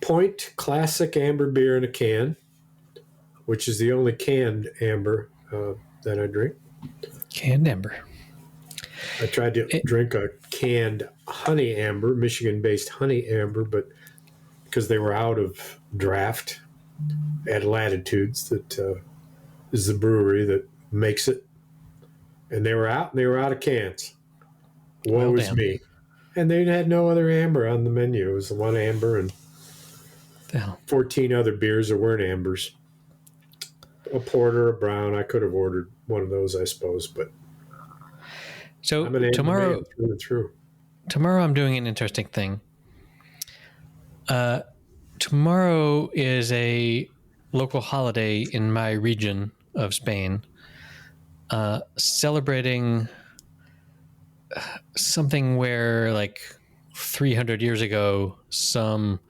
Point Classic Amber beer in a can, which is the only canned amber that I drink.
Canned amber.
I tried to drink a canned honey amber, Michigan-based honey amber, but because they were out of draft at Latitudes, that is the brewery that makes it, and they were out of cans. Woe is me. And they had no other amber on the menu. It was one amber and 14 other beers that weren't ambers. A porter, a brown. I could have ordered one of those, I suppose, but
so
I'm an
tomorrow,
through and through.
Tomorrow I'm doing an interesting thing. Tomorrow is a local holiday in my region of Spain, celebrating something where, like 300 years ago, some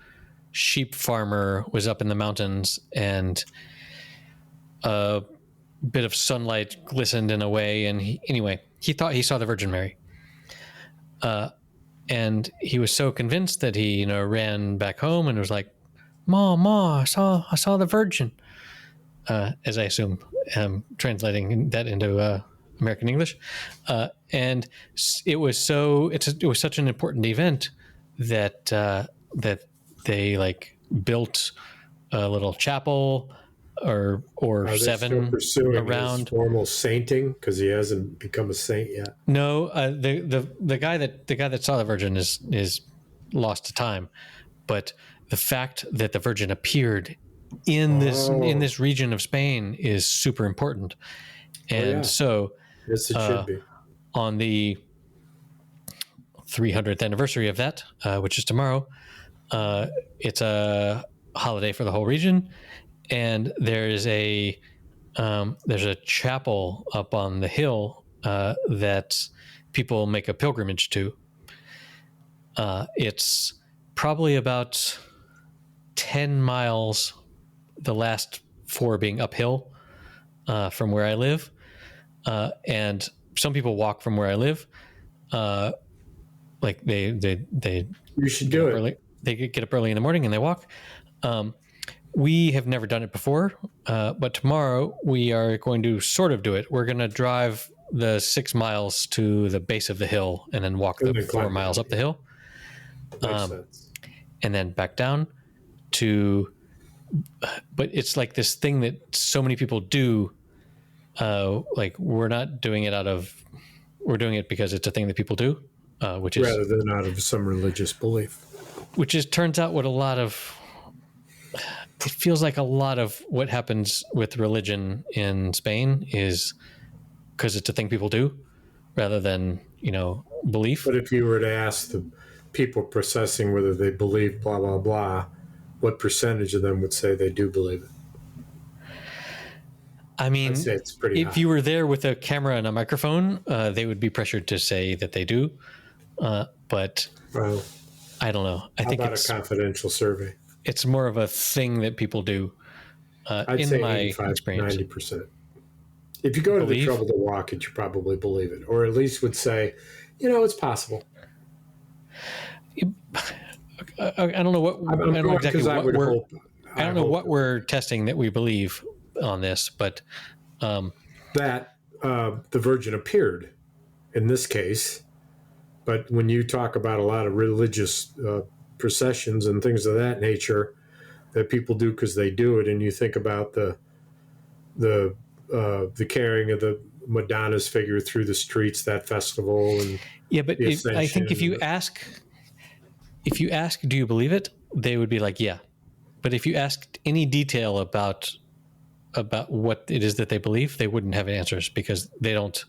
sheep farmer was up in the mountains, and a bit of sunlight glistened in a way, and he thought he saw the Virgin Mary. And he was so convinced that he, ran back home and was like, Ma, I saw the Virgin. As I assume, translating that into American English. And it was such an important event that they built a little chapel or
Are
seven
they still pursuing
around
his formal sainting because he hasn't become a saint yet?
No, the guy that saw the Virgin is lost to time, but the fact that the Virgin appeared in this region of Spain is super important, and so
yes, it should be
on the 300th anniversary of that, which is tomorrow. It's a holiday for the whole region, and there's a chapel up on the hill that people make a pilgrimage to. It's probably about 10 miles, the last 4 being uphill from where I live. And some people walk from where I live. They
you should do it.
Early. They get up early in the morning and they walk. We have never done it before, but tomorrow we are going to sort of do it. We're going to drive the 6 miles to the base of the hill and then walk the 4 miles up the hill.
Makes sense.
And then back down but it's like this thing that so many people do. We're not doing it we're doing it because it's a thing that people do, which is
rather than out of some religious belief,
turns out it feels like a lot of what happens with religion in Spain is because it's a thing people do rather than, belief.
But if you were to ask the people processing whether they believe blah, blah, blah, what percentage of them would say they do believe it?
I mean,
I'd say it's pretty
if
high.
you were there with a camera and a microphone, they would be pressured to say that they do. But
well,
I don't know. I think it's
a confidential survey.
It's more of a thing that people do.
I'd
in
say
my
85,
experience,
90%. If you go to the trouble to walk it, you probably believe it, or at least would say, it's possible.
I don't know what I don't know exactly what I don't know what we're testing that we believe on this, but
that the Virgin appeared in this case. But when you talk about a lot of religious processions and things of that nature that people do because they do it, and you think about the carrying of the Madonna's figure through the streets, that festival, and
but I think if you ask, do you believe it? They would be like, yeah. But if you asked any detail about what it is that they believe, they wouldn't have answers because they don't.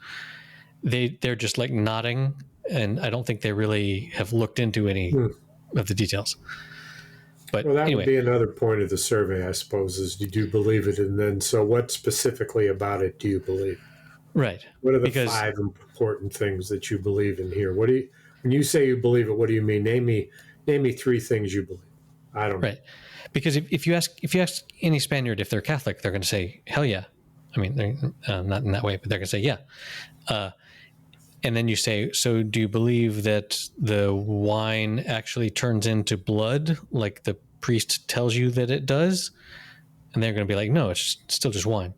They're just like nodding, and I don't think they really have looked into any of the details. But
that
anyway.
would be another point of the survey, I suppose, is do you believe it? And then, so what specifically about it do you believe?
Right.
What are the 5 important things that you believe in here? When you say you believe it, what do you mean? Name me 3 things you believe. I don't know. Right.
Because if you ask any Spaniard if they're Catholic, they're going to say, hell yeah. I mean, they're not in that way, but they're going to say, yeah. And then you say, so do you believe that the wine actually turns into blood like the priest tells you that it does? And they're going to be like, no, it's still just wine.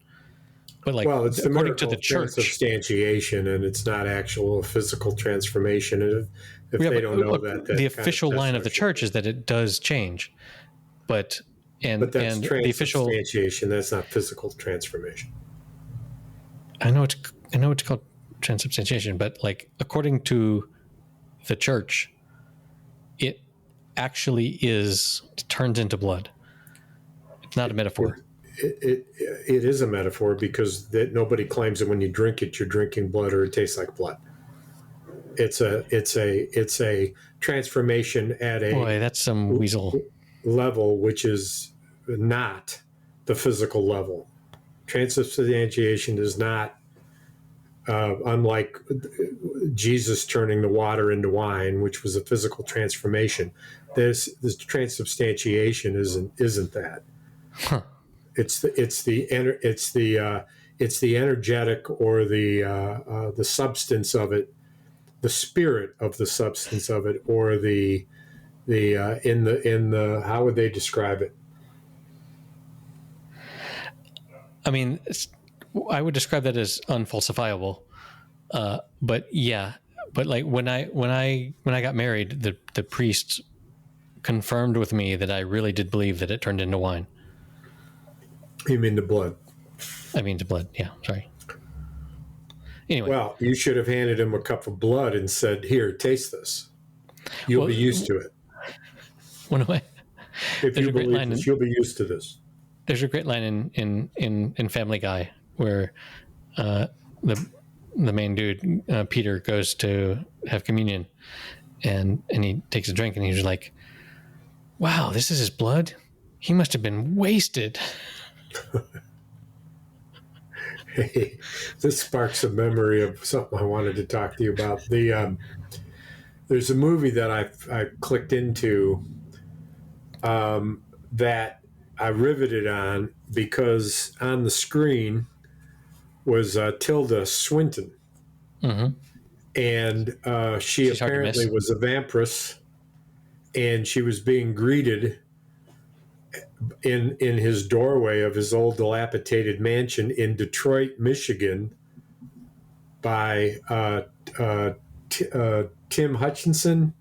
But
it's
according to the church,
substantiation, and it's not actual physical transformation. If they don't know that
the official line of the church is that it does change. But that's the official
transubstantiation. That's not physical transformation.
I know it's called transubstantiation, but according to the church, it actually turns into blood. It's not a metaphor.
It is a metaphor because nobody claims that when you drink it, you're drinking blood or it tastes like blood. It's a transformation at a
that's some weasel
level, which is not the physical level. Transubstantiation is not unlike Jesus turning the water into wine, which was a physical transformation, this transubstantiation isn't that.
Huh.
It's the energetic or the substance of it, the spirit of the substance of it, or in the how would they describe it?
I mean, I would describe that as unfalsifiable. But like when I got married, the priest confirmed with me that I really did believe that it turned into wine.
You mean the blood?
I mean the blood. Yeah, sorry. Anyway.
Well, you should have handed him a cup of blood and said, "Here, taste this. You'll be used to it."
One way.
If you believe this, you'll be used to this.
There's a great line in Family Guy where the main dude Peter goes to have communion, and he takes a drink, and he's like, "Wow, this is his blood. He must have been wasted."
Hey, this sparks a memory of something I wanted to talk to you about. There's a movie that I clicked into that I riveted on because on the screen was Tilda Swinton.
Mm-hmm.
And she apparently was a vampiress, and she was being greeted in his doorway of his old dilapidated mansion in Detroit, Michigan, by Tim Huddleston.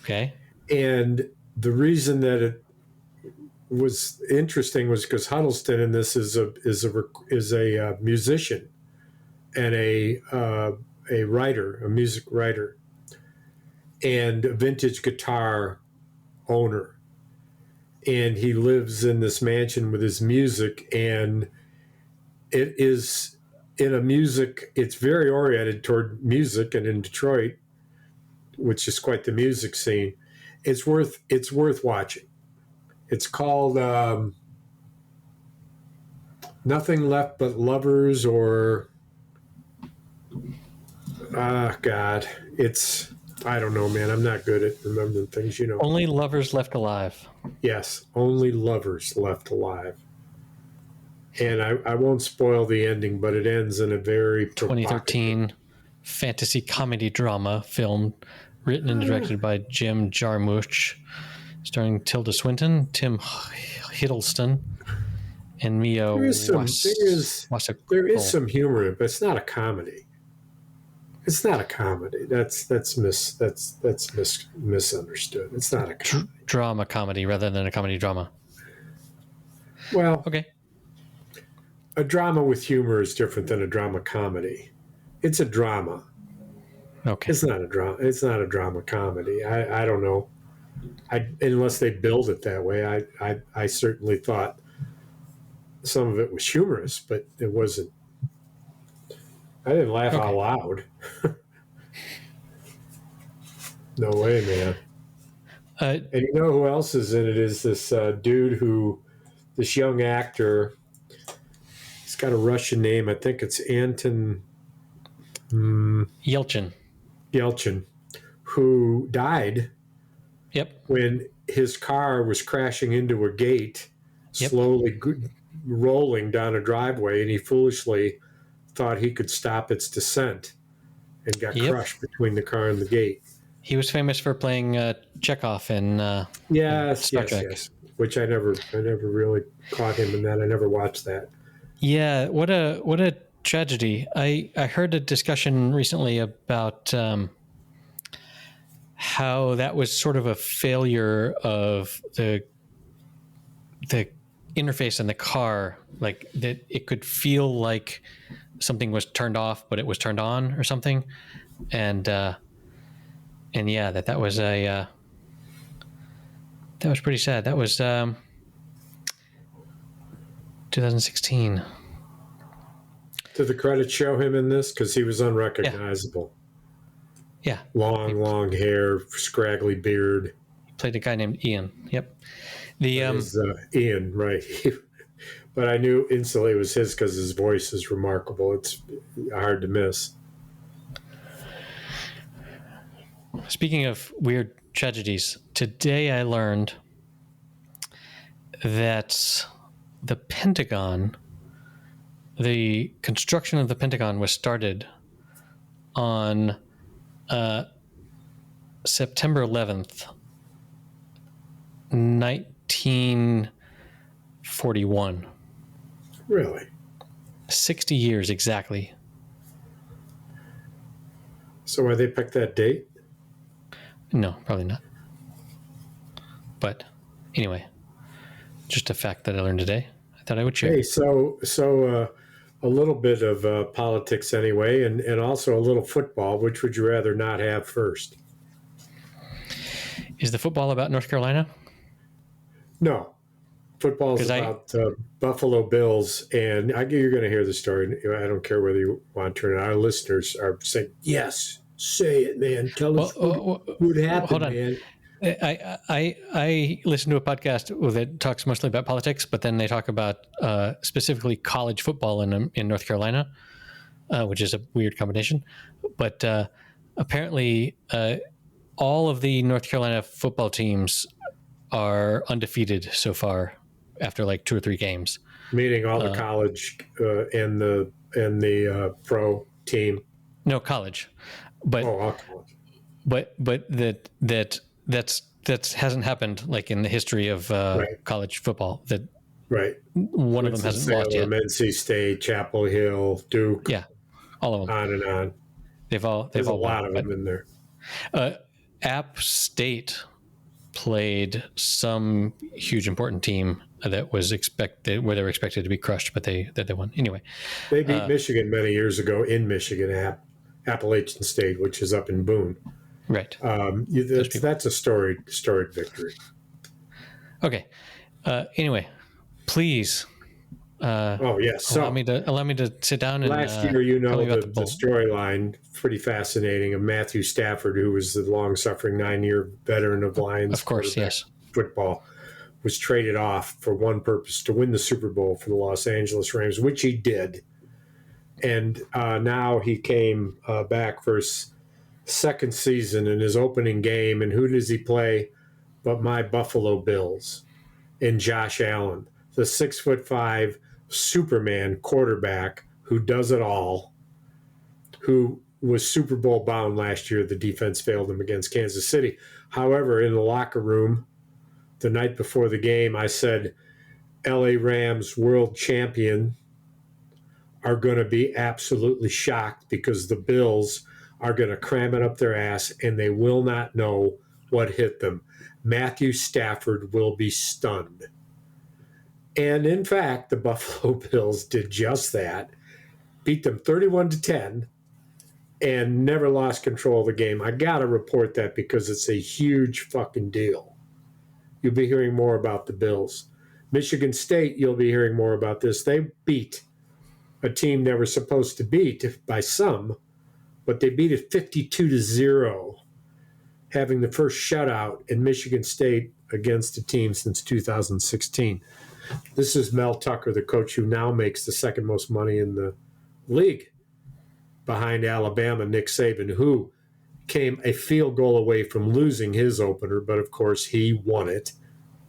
Okay.
And the reason that it was interesting was because Huddleston in this is a musician and a writer, a music writer, and a vintage guitar owner. And he lives in this mansion with his music, and it is it's very oriented toward music, and in Detroit, which is quite the music scene, it's worth watching. It's called Nothing Left But Lovers, or God, it's, I don't know, man. I'm not good at remembering things,
Only Lovers Left Alive.
Yes, Only Lovers Left Alive. And I won't spoil the ending, but it ends in a very
2013 fantasy comedy drama film written and directed by Jim Jarmusch, starring Tilda Swinton, Tim Hiddleston, and Mio.
There is some humor in it, but it's not a comedy. It's not a comedy. That's misunderstood. It's not a comedy.
Drama comedy rather than a comedy drama.
Well,
okay.
A drama with humor is different than a drama comedy. It's a drama.
Okay.
It's not a drama. It's not a drama comedy. I don't know. Unless they build it that way. I certainly thought some of it was humorous, but it wasn't. I didn't laugh out loud. No way, man. And you know who else is in it? Is this this young actor. He's got a Russian name. I think it's Anton
Yelchin,
who died.
Yep.
When his car was crashing into a gate, slowly rolling down a driveway, and he foolishly thought he could stop its descent and got crushed between the car and the gate.
He was famous for playing Chekhov in Star Trek.
Yes. Which I never really caught him in that. I never watched that.
Yeah, what a tragedy. I heard a discussion recently about how that was sort of a failure of the interface in the car, like that it could feel like something was turned off, but it was turned on or something. And yeah, that was that was pretty sad. That was 2016.
Did the credits show him in this? Because he was unrecognizable.
Yeah.
Long hair, scraggly beard.
He played a guy named Ian. Yep.
Ian, right. but I knew instantly it was his because his voice is remarkable. It's hard to miss.
Speaking of weird tragedies, today I learned that the Pentagon, the construction of the Pentagon was started on September 11th, 1941.
Really?
60 years exactly.
So why they picked that date?
No, probably not. But anyway, just a fact that I learned today. I thought I would share.
Hey, so a little bit of politics anyway, and also a little football. Which would you rather not have first?
Is the football about North Carolina?
No. Football is about Buffalo Bills, and you're going to hear the story. I don't care whether you want to or not. Our listeners are saying, yes, say it, man. Tell us what happened,
hold on.
man.
I listen to a podcast that talks mostly about politics, but then they talk about specifically college football in North Carolina, which is a weird combination. But apparently, all of the North Carolina football teams are undefeated so far after like 2 or 3 games.
Meaning all the college and the pro team.
No, college. But
all college.
But that hasn't happened like in the history of college football. That one of them hasn't lost yet.
NC State, Chapel Hill, Duke.
Yeah, all of them.
On and on.
There's
a lot of them in there.
App State played some huge important team that was expected, where they were expected to be crushed, but they won anyway.
They beat Michigan many years ago in Michigan, Appalachian State, which is up in Boone.
Right.
That's a storied victory.
Okay. Anyway, please.
Yes.
Allow me to sit down and.
Last year, the storyline, pretty fascinating, of Matthew Stafford, who was the long-suffering 9-year veteran of Lions.
Of course, yes.
Football, was traded off for one purpose: to win the Super Bowl for the Los Angeles Rams, which he did. And now he came back for his second season in his opening game. And who does he play but my Buffalo Bills and Josh Allen, the 6'5" Superman quarterback who does it all, who was Super Bowl bound last year. The defense failed him against Kansas City. However, in the locker room the night before the game, I said, LA Rams world champion are going to be absolutely shocked because the Bills are going to cram it up their ass and they will not know what hit them. Matthew Stafford will be stunned. And in fact, the Buffalo Bills did just that, beat them 31-10, and never lost control of the game. I got to report that because it's a huge fucking deal. You'll be hearing more about the Bills. Michigan State, you'll be hearing more about this. They beat a team they were supposed to beat by some, but they beat it 52-0, having the first shutout in Michigan State against a team since 2016. This is Mel Tucker, the coach who now makes the second most money in the league, behind Alabama, Nick Saban, who came a field goal away from losing his opener, but of course he won it,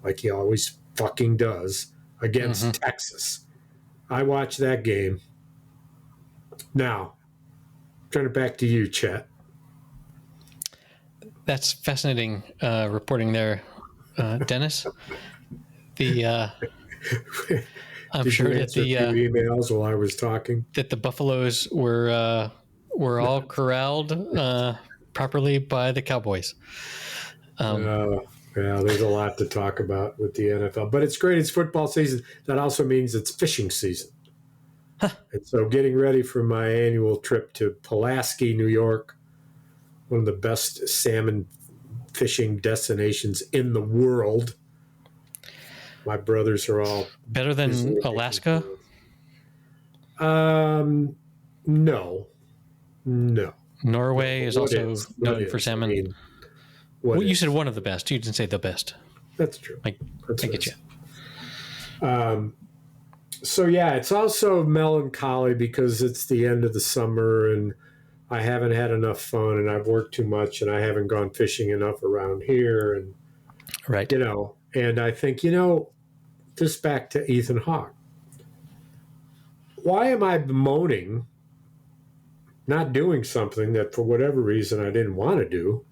like he always fucking does, against Texas. I watched that game. Now, turn it back to you, Chet.
That's fascinating reporting there, Dennis. I'm sure that the
emails while I was talking,
that the Buffaloes were all corralled properly by the Cowboys.
Yeah, there's a lot to talk about with the NFL, but it's great. It's football season. That also means it's fishing season. And so getting ready for my annual trip to Pulaski, New York, one of the best salmon fishing destinations in the world. My brothers are all
better than Alaska.
No.
Norway is also known for salmon. I mean, you said one of the best. You didn't say the best.
That's true.
I get you.
So yeah, it's also melancholy because it's the end of the summer and I haven't had enough fun and I've worked too much and I haven't gone fishing enough around here and
Right.
And I think, just back to Ethan Hawke. Why am I bemoaning not doing something that for whatever reason I didn't want to do?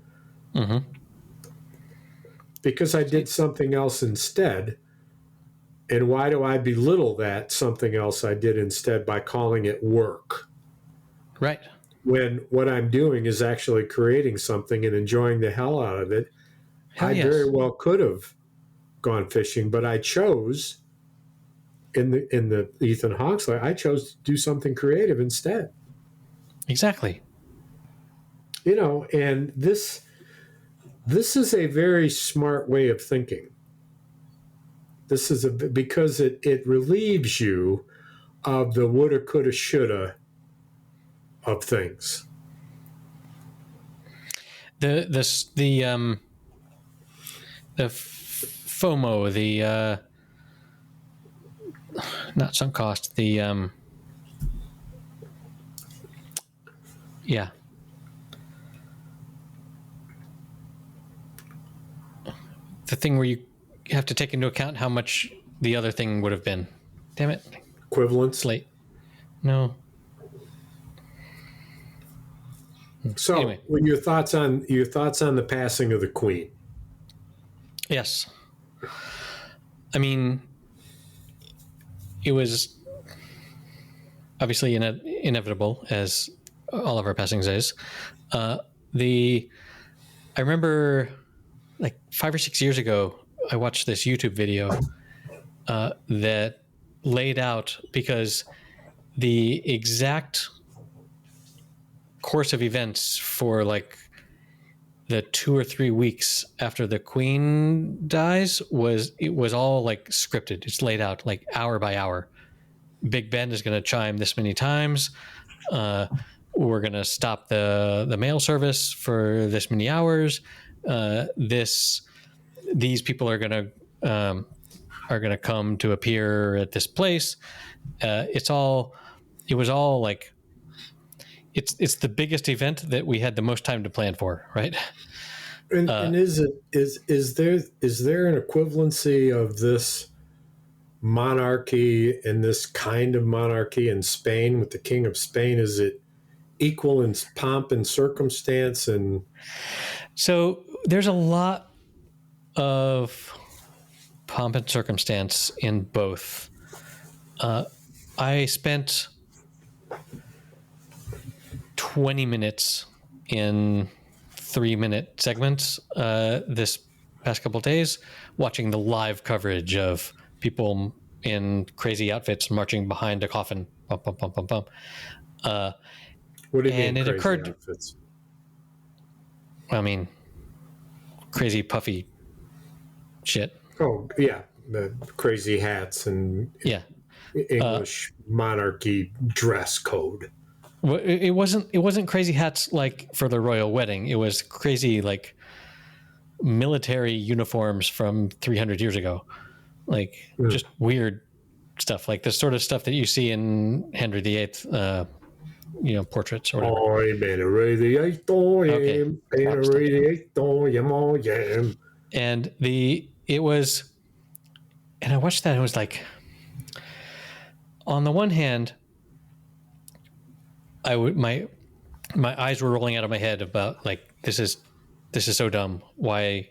Mm-hmm.
Because I did something else instead. And why do I belittle that something else I did instead by calling it work?
Right.
When what I'm doing is actually creating something and enjoying the hell out of it. I very well could have gone fishing, but I chose in the Ethan Hawke's life, I chose to do something creative instead.
Exactly.
And this is a very smart way of thinking. This is because it relieves you of the woulda, coulda, shoulda of things.
The FOMO, the not sunk cost, the yeah. The thing where you have to take into account how much the other thing would have been. Damn it.
Equivalence?
Late. No.
So, anyway. Your thoughts on the passing of the Queen?
Yes. I mean, it was obviously inevitable, as all of our passings is. I remember, like 5 or 6 years ago, I watched this YouTube video that laid out, because the exact course of events for like the 2 or 3 weeks after the Queen dies was all like scripted. It's laid out like hour by hour. Big Ben is going to chime this many times. We're going to stop the mail service for this many hours. These people are going to come to appear at this place. It was all like, it's the biggest event that we had the most time to plan for, right?
And is there an equivalency of this monarchy and this kind of monarchy in Spain with the King of Spain? Is it equal in pomp and circumstance? And
so there's a lot of pomp and circumstance in both. I spent 20 minutes in 3-minute segments this past couple of days watching the live coverage of people in crazy outfits marching behind a coffin. Bum, bum, bum, bum, bum.
What do you mean crazy outfits?
I mean, crazy puffy shit.
Oh, yeah. The crazy hats and English monarchy dress code.
Well, it wasn't crazy hats like for the royal wedding. It was crazy like military uniforms from 300 years ago, like just weird stuff, like the sort of stuff that you see in Henry VIII, portraits or whatever. And I watched that and it was like, on the one hand, my eyes were rolling out of my head about like, this is so dumb. Why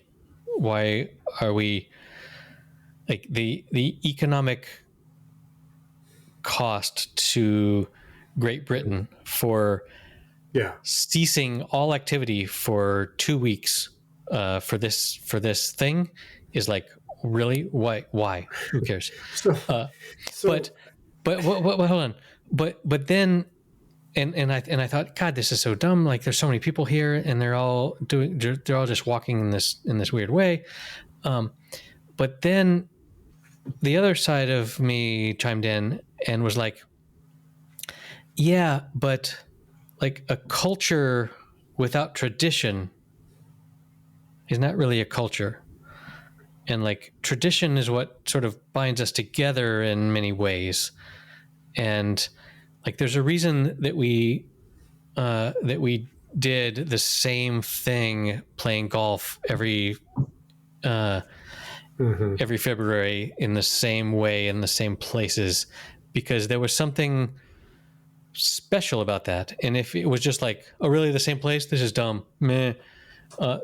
are we, like, the economic cost to Great Britain for ceasing all activity for 2 weeks for this thing is like, really? Why? Who cares? But hold on. But then, and I thought, God, this is so dumb. Like, there's so many people here, and they're all just walking in this weird way. But then the other side of me chimed in and was like, yeah, but like a culture without tradition is not really a culture. and like tradition is what sort of binds us together in many ways. And like, there's a reason that we did the same thing, playing golf every February in the same way, in the same places, because there was something special about that. And if it was just like, oh, really, the same place? This is dumb. Meh.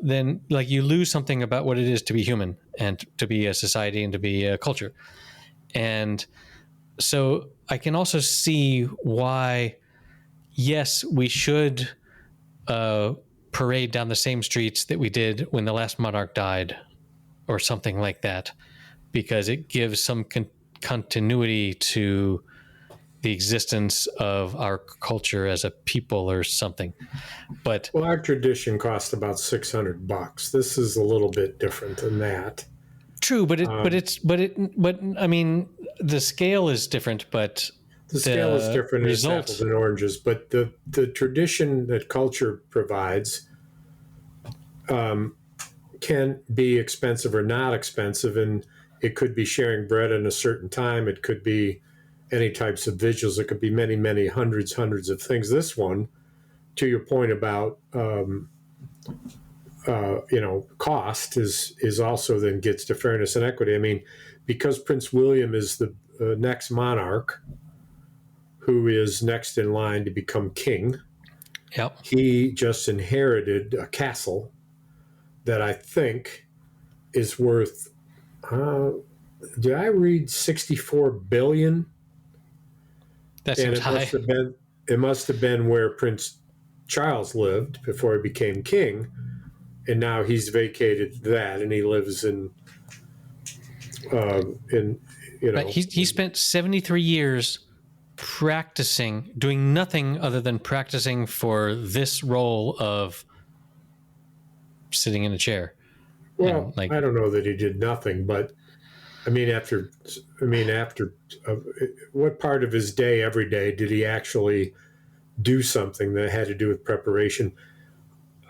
Then like you lose something about what it is to be human and to be a society and to be a culture. And so I can also see why, yes, we should parade down the same streets that we did when the last monarch died or something like that, because it gives some continuity to the existence of our culture as a people or something. But
well, our tradition cost about $600. This is a little bit different than that.
True, but I mean, the scale is different, but
the scale is different. It's apples and oranges, but the tradition that culture provides can be expensive or not expensive, and it could be sharing bread in a certain time. It could be any types of visuals. It could be many, many hundreds of things. This one, to your point about cost, is also then gets to fairness and equity. I mean, because Prince William is the next monarch who is next in line to become king.
Yep.
He just inherited a castle that I think is worth, did I read 64 billion?
That seems high.
It must have been where Prince Charles lived before he became king. And now he's vacated that, and he lives in
Right. He spent 73 years practicing, doing nothing other than practicing for this role of sitting in a chair.
Well, I don't know that he did nothing, but I mean, after what part of his day every day did he actually do something that had to do with preparation?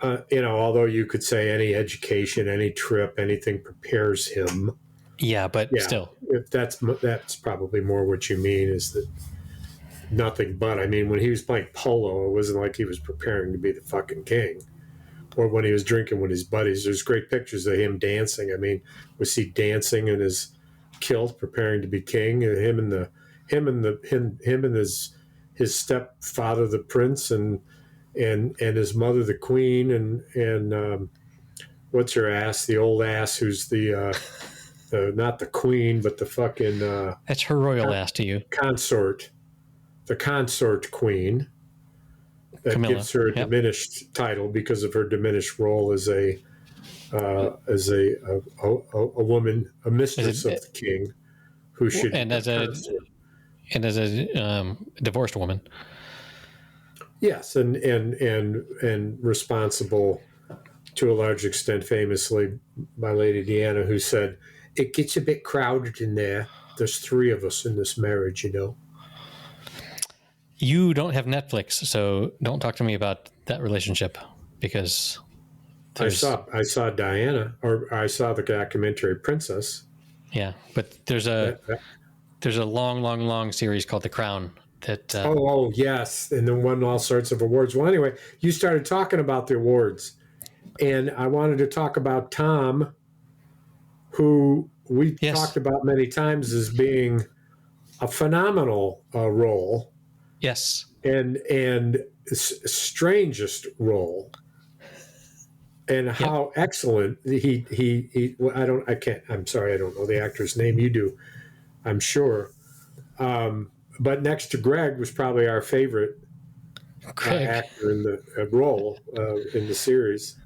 Although you could say any education, any trip, anything prepares him.
Yeah, but still,
if that's probably more what you mean, is that nothing but. I mean, when he was playing polo, it wasn't like he was preparing to be the fucking king. Or when he was drinking with his buddies, there's great pictures of him dancing. I mean, was he dancing in his kilt, preparing to be king? Him and his stepfather, the prince, and his mother, the queen, and what's her ass, the old ass, who's the not the queen, but the fucking
that's her royal ass to you,
the consort queen. That Camilla gives her a diminished title because of her diminished role as a woman, a mistress of the king, who should
as a divorced woman.
Yes, and responsible to a large extent, famously by Lady Diana, who said, "It gets a bit crowded in there. There's 3 of us in this marriage, you know."
You don't have Netflix, so don't talk to me about that relationship, because
I saw Diana, or I saw the documentary Princess.
Yeah, but there's a long series called The Crown that.
Oh yes, and then won all sorts of awards. Well, anyway, you started talking about the awards, and I wanted to talk about Tom, who we talked about many times as being a phenomenal role.
Yes.
And strangest role, and how excellent I'm sorry, I don't know the actor's name. You do, I'm sure. But next to Greg was probably our favorite actor in the role in the series.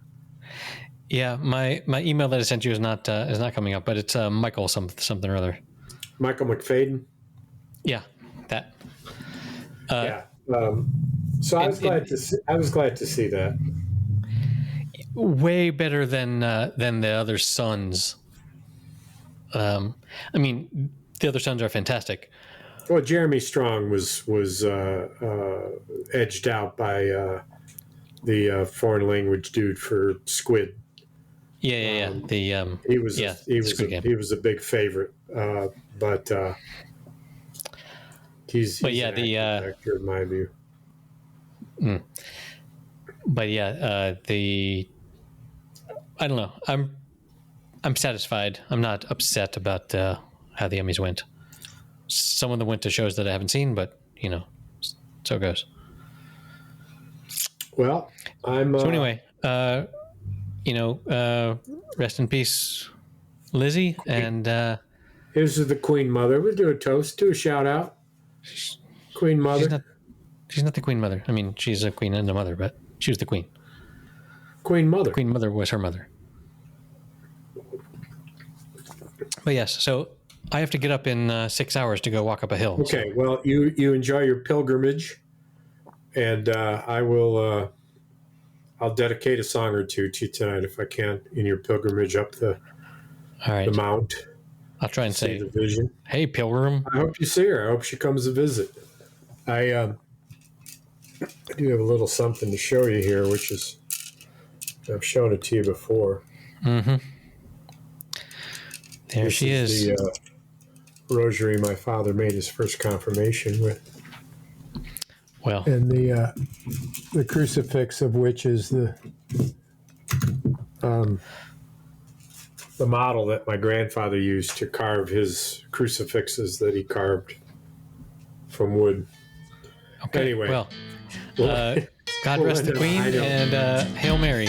Yeah, my email that I sent you is not coming up, but it's Michael something or other.
Michael McFadden.
Yeah, that.
So I was glad to see that.
Way better than the other sons. I mean, the other sons are fantastic.
Well, Jeremy Strong was edged out by the foreign language dude for Squid.
Yeah.
He was a big favorite, but he's an actor in my view.
But I don't know. I'm satisfied. I'm not upset about how the Emmys went. Some of them went to shows that I haven't seen, but so it goes.
Well,
so anyway, rest in peace, Lizzie. And
here's the Queen Mother. We'll do a toast, do a shout out. Queen Mother.
She's not the Queen Mother. I mean, she's a queen and a mother, but she was the queen.
Queen Mother.
Queen Mother was her mother. But yes, so I have to get up in 6 hours to go walk up a hill.
Okay, well, you enjoy your pilgrimage, and I will. I'll dedicate a song or two to you tonight if I can in your pilgrimage up the mount.
I'll try and say
the vision.
Hey, pilgrim.
I hope you see her. I hope she comes to visit. I do have a little something to show you here, which is I've shown it to you before.
Mm-hmm. There
this
she is.
The rosary my father made his first confirmation with.
Well,
and the crucifix of which is the model that my grandfather used to carve his crucifixes that he carved from wood.
Okay.
Anyway,
well, God rest the Queen and Hail Mary.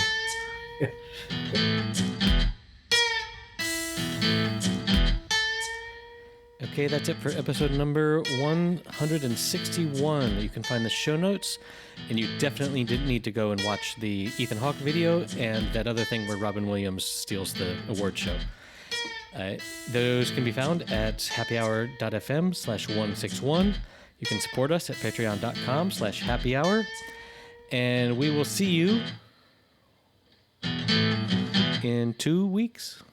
Okay, that's it for episode number 161. You can find the show notes, and you definitely didn't need to go and watch the Ethan Hawke video and that other thing where Robin Williams steals the award show. Those can be found at happyhour.fm/161. You can support us at patreon.com/happyhour. And we will see you in 2 weeks.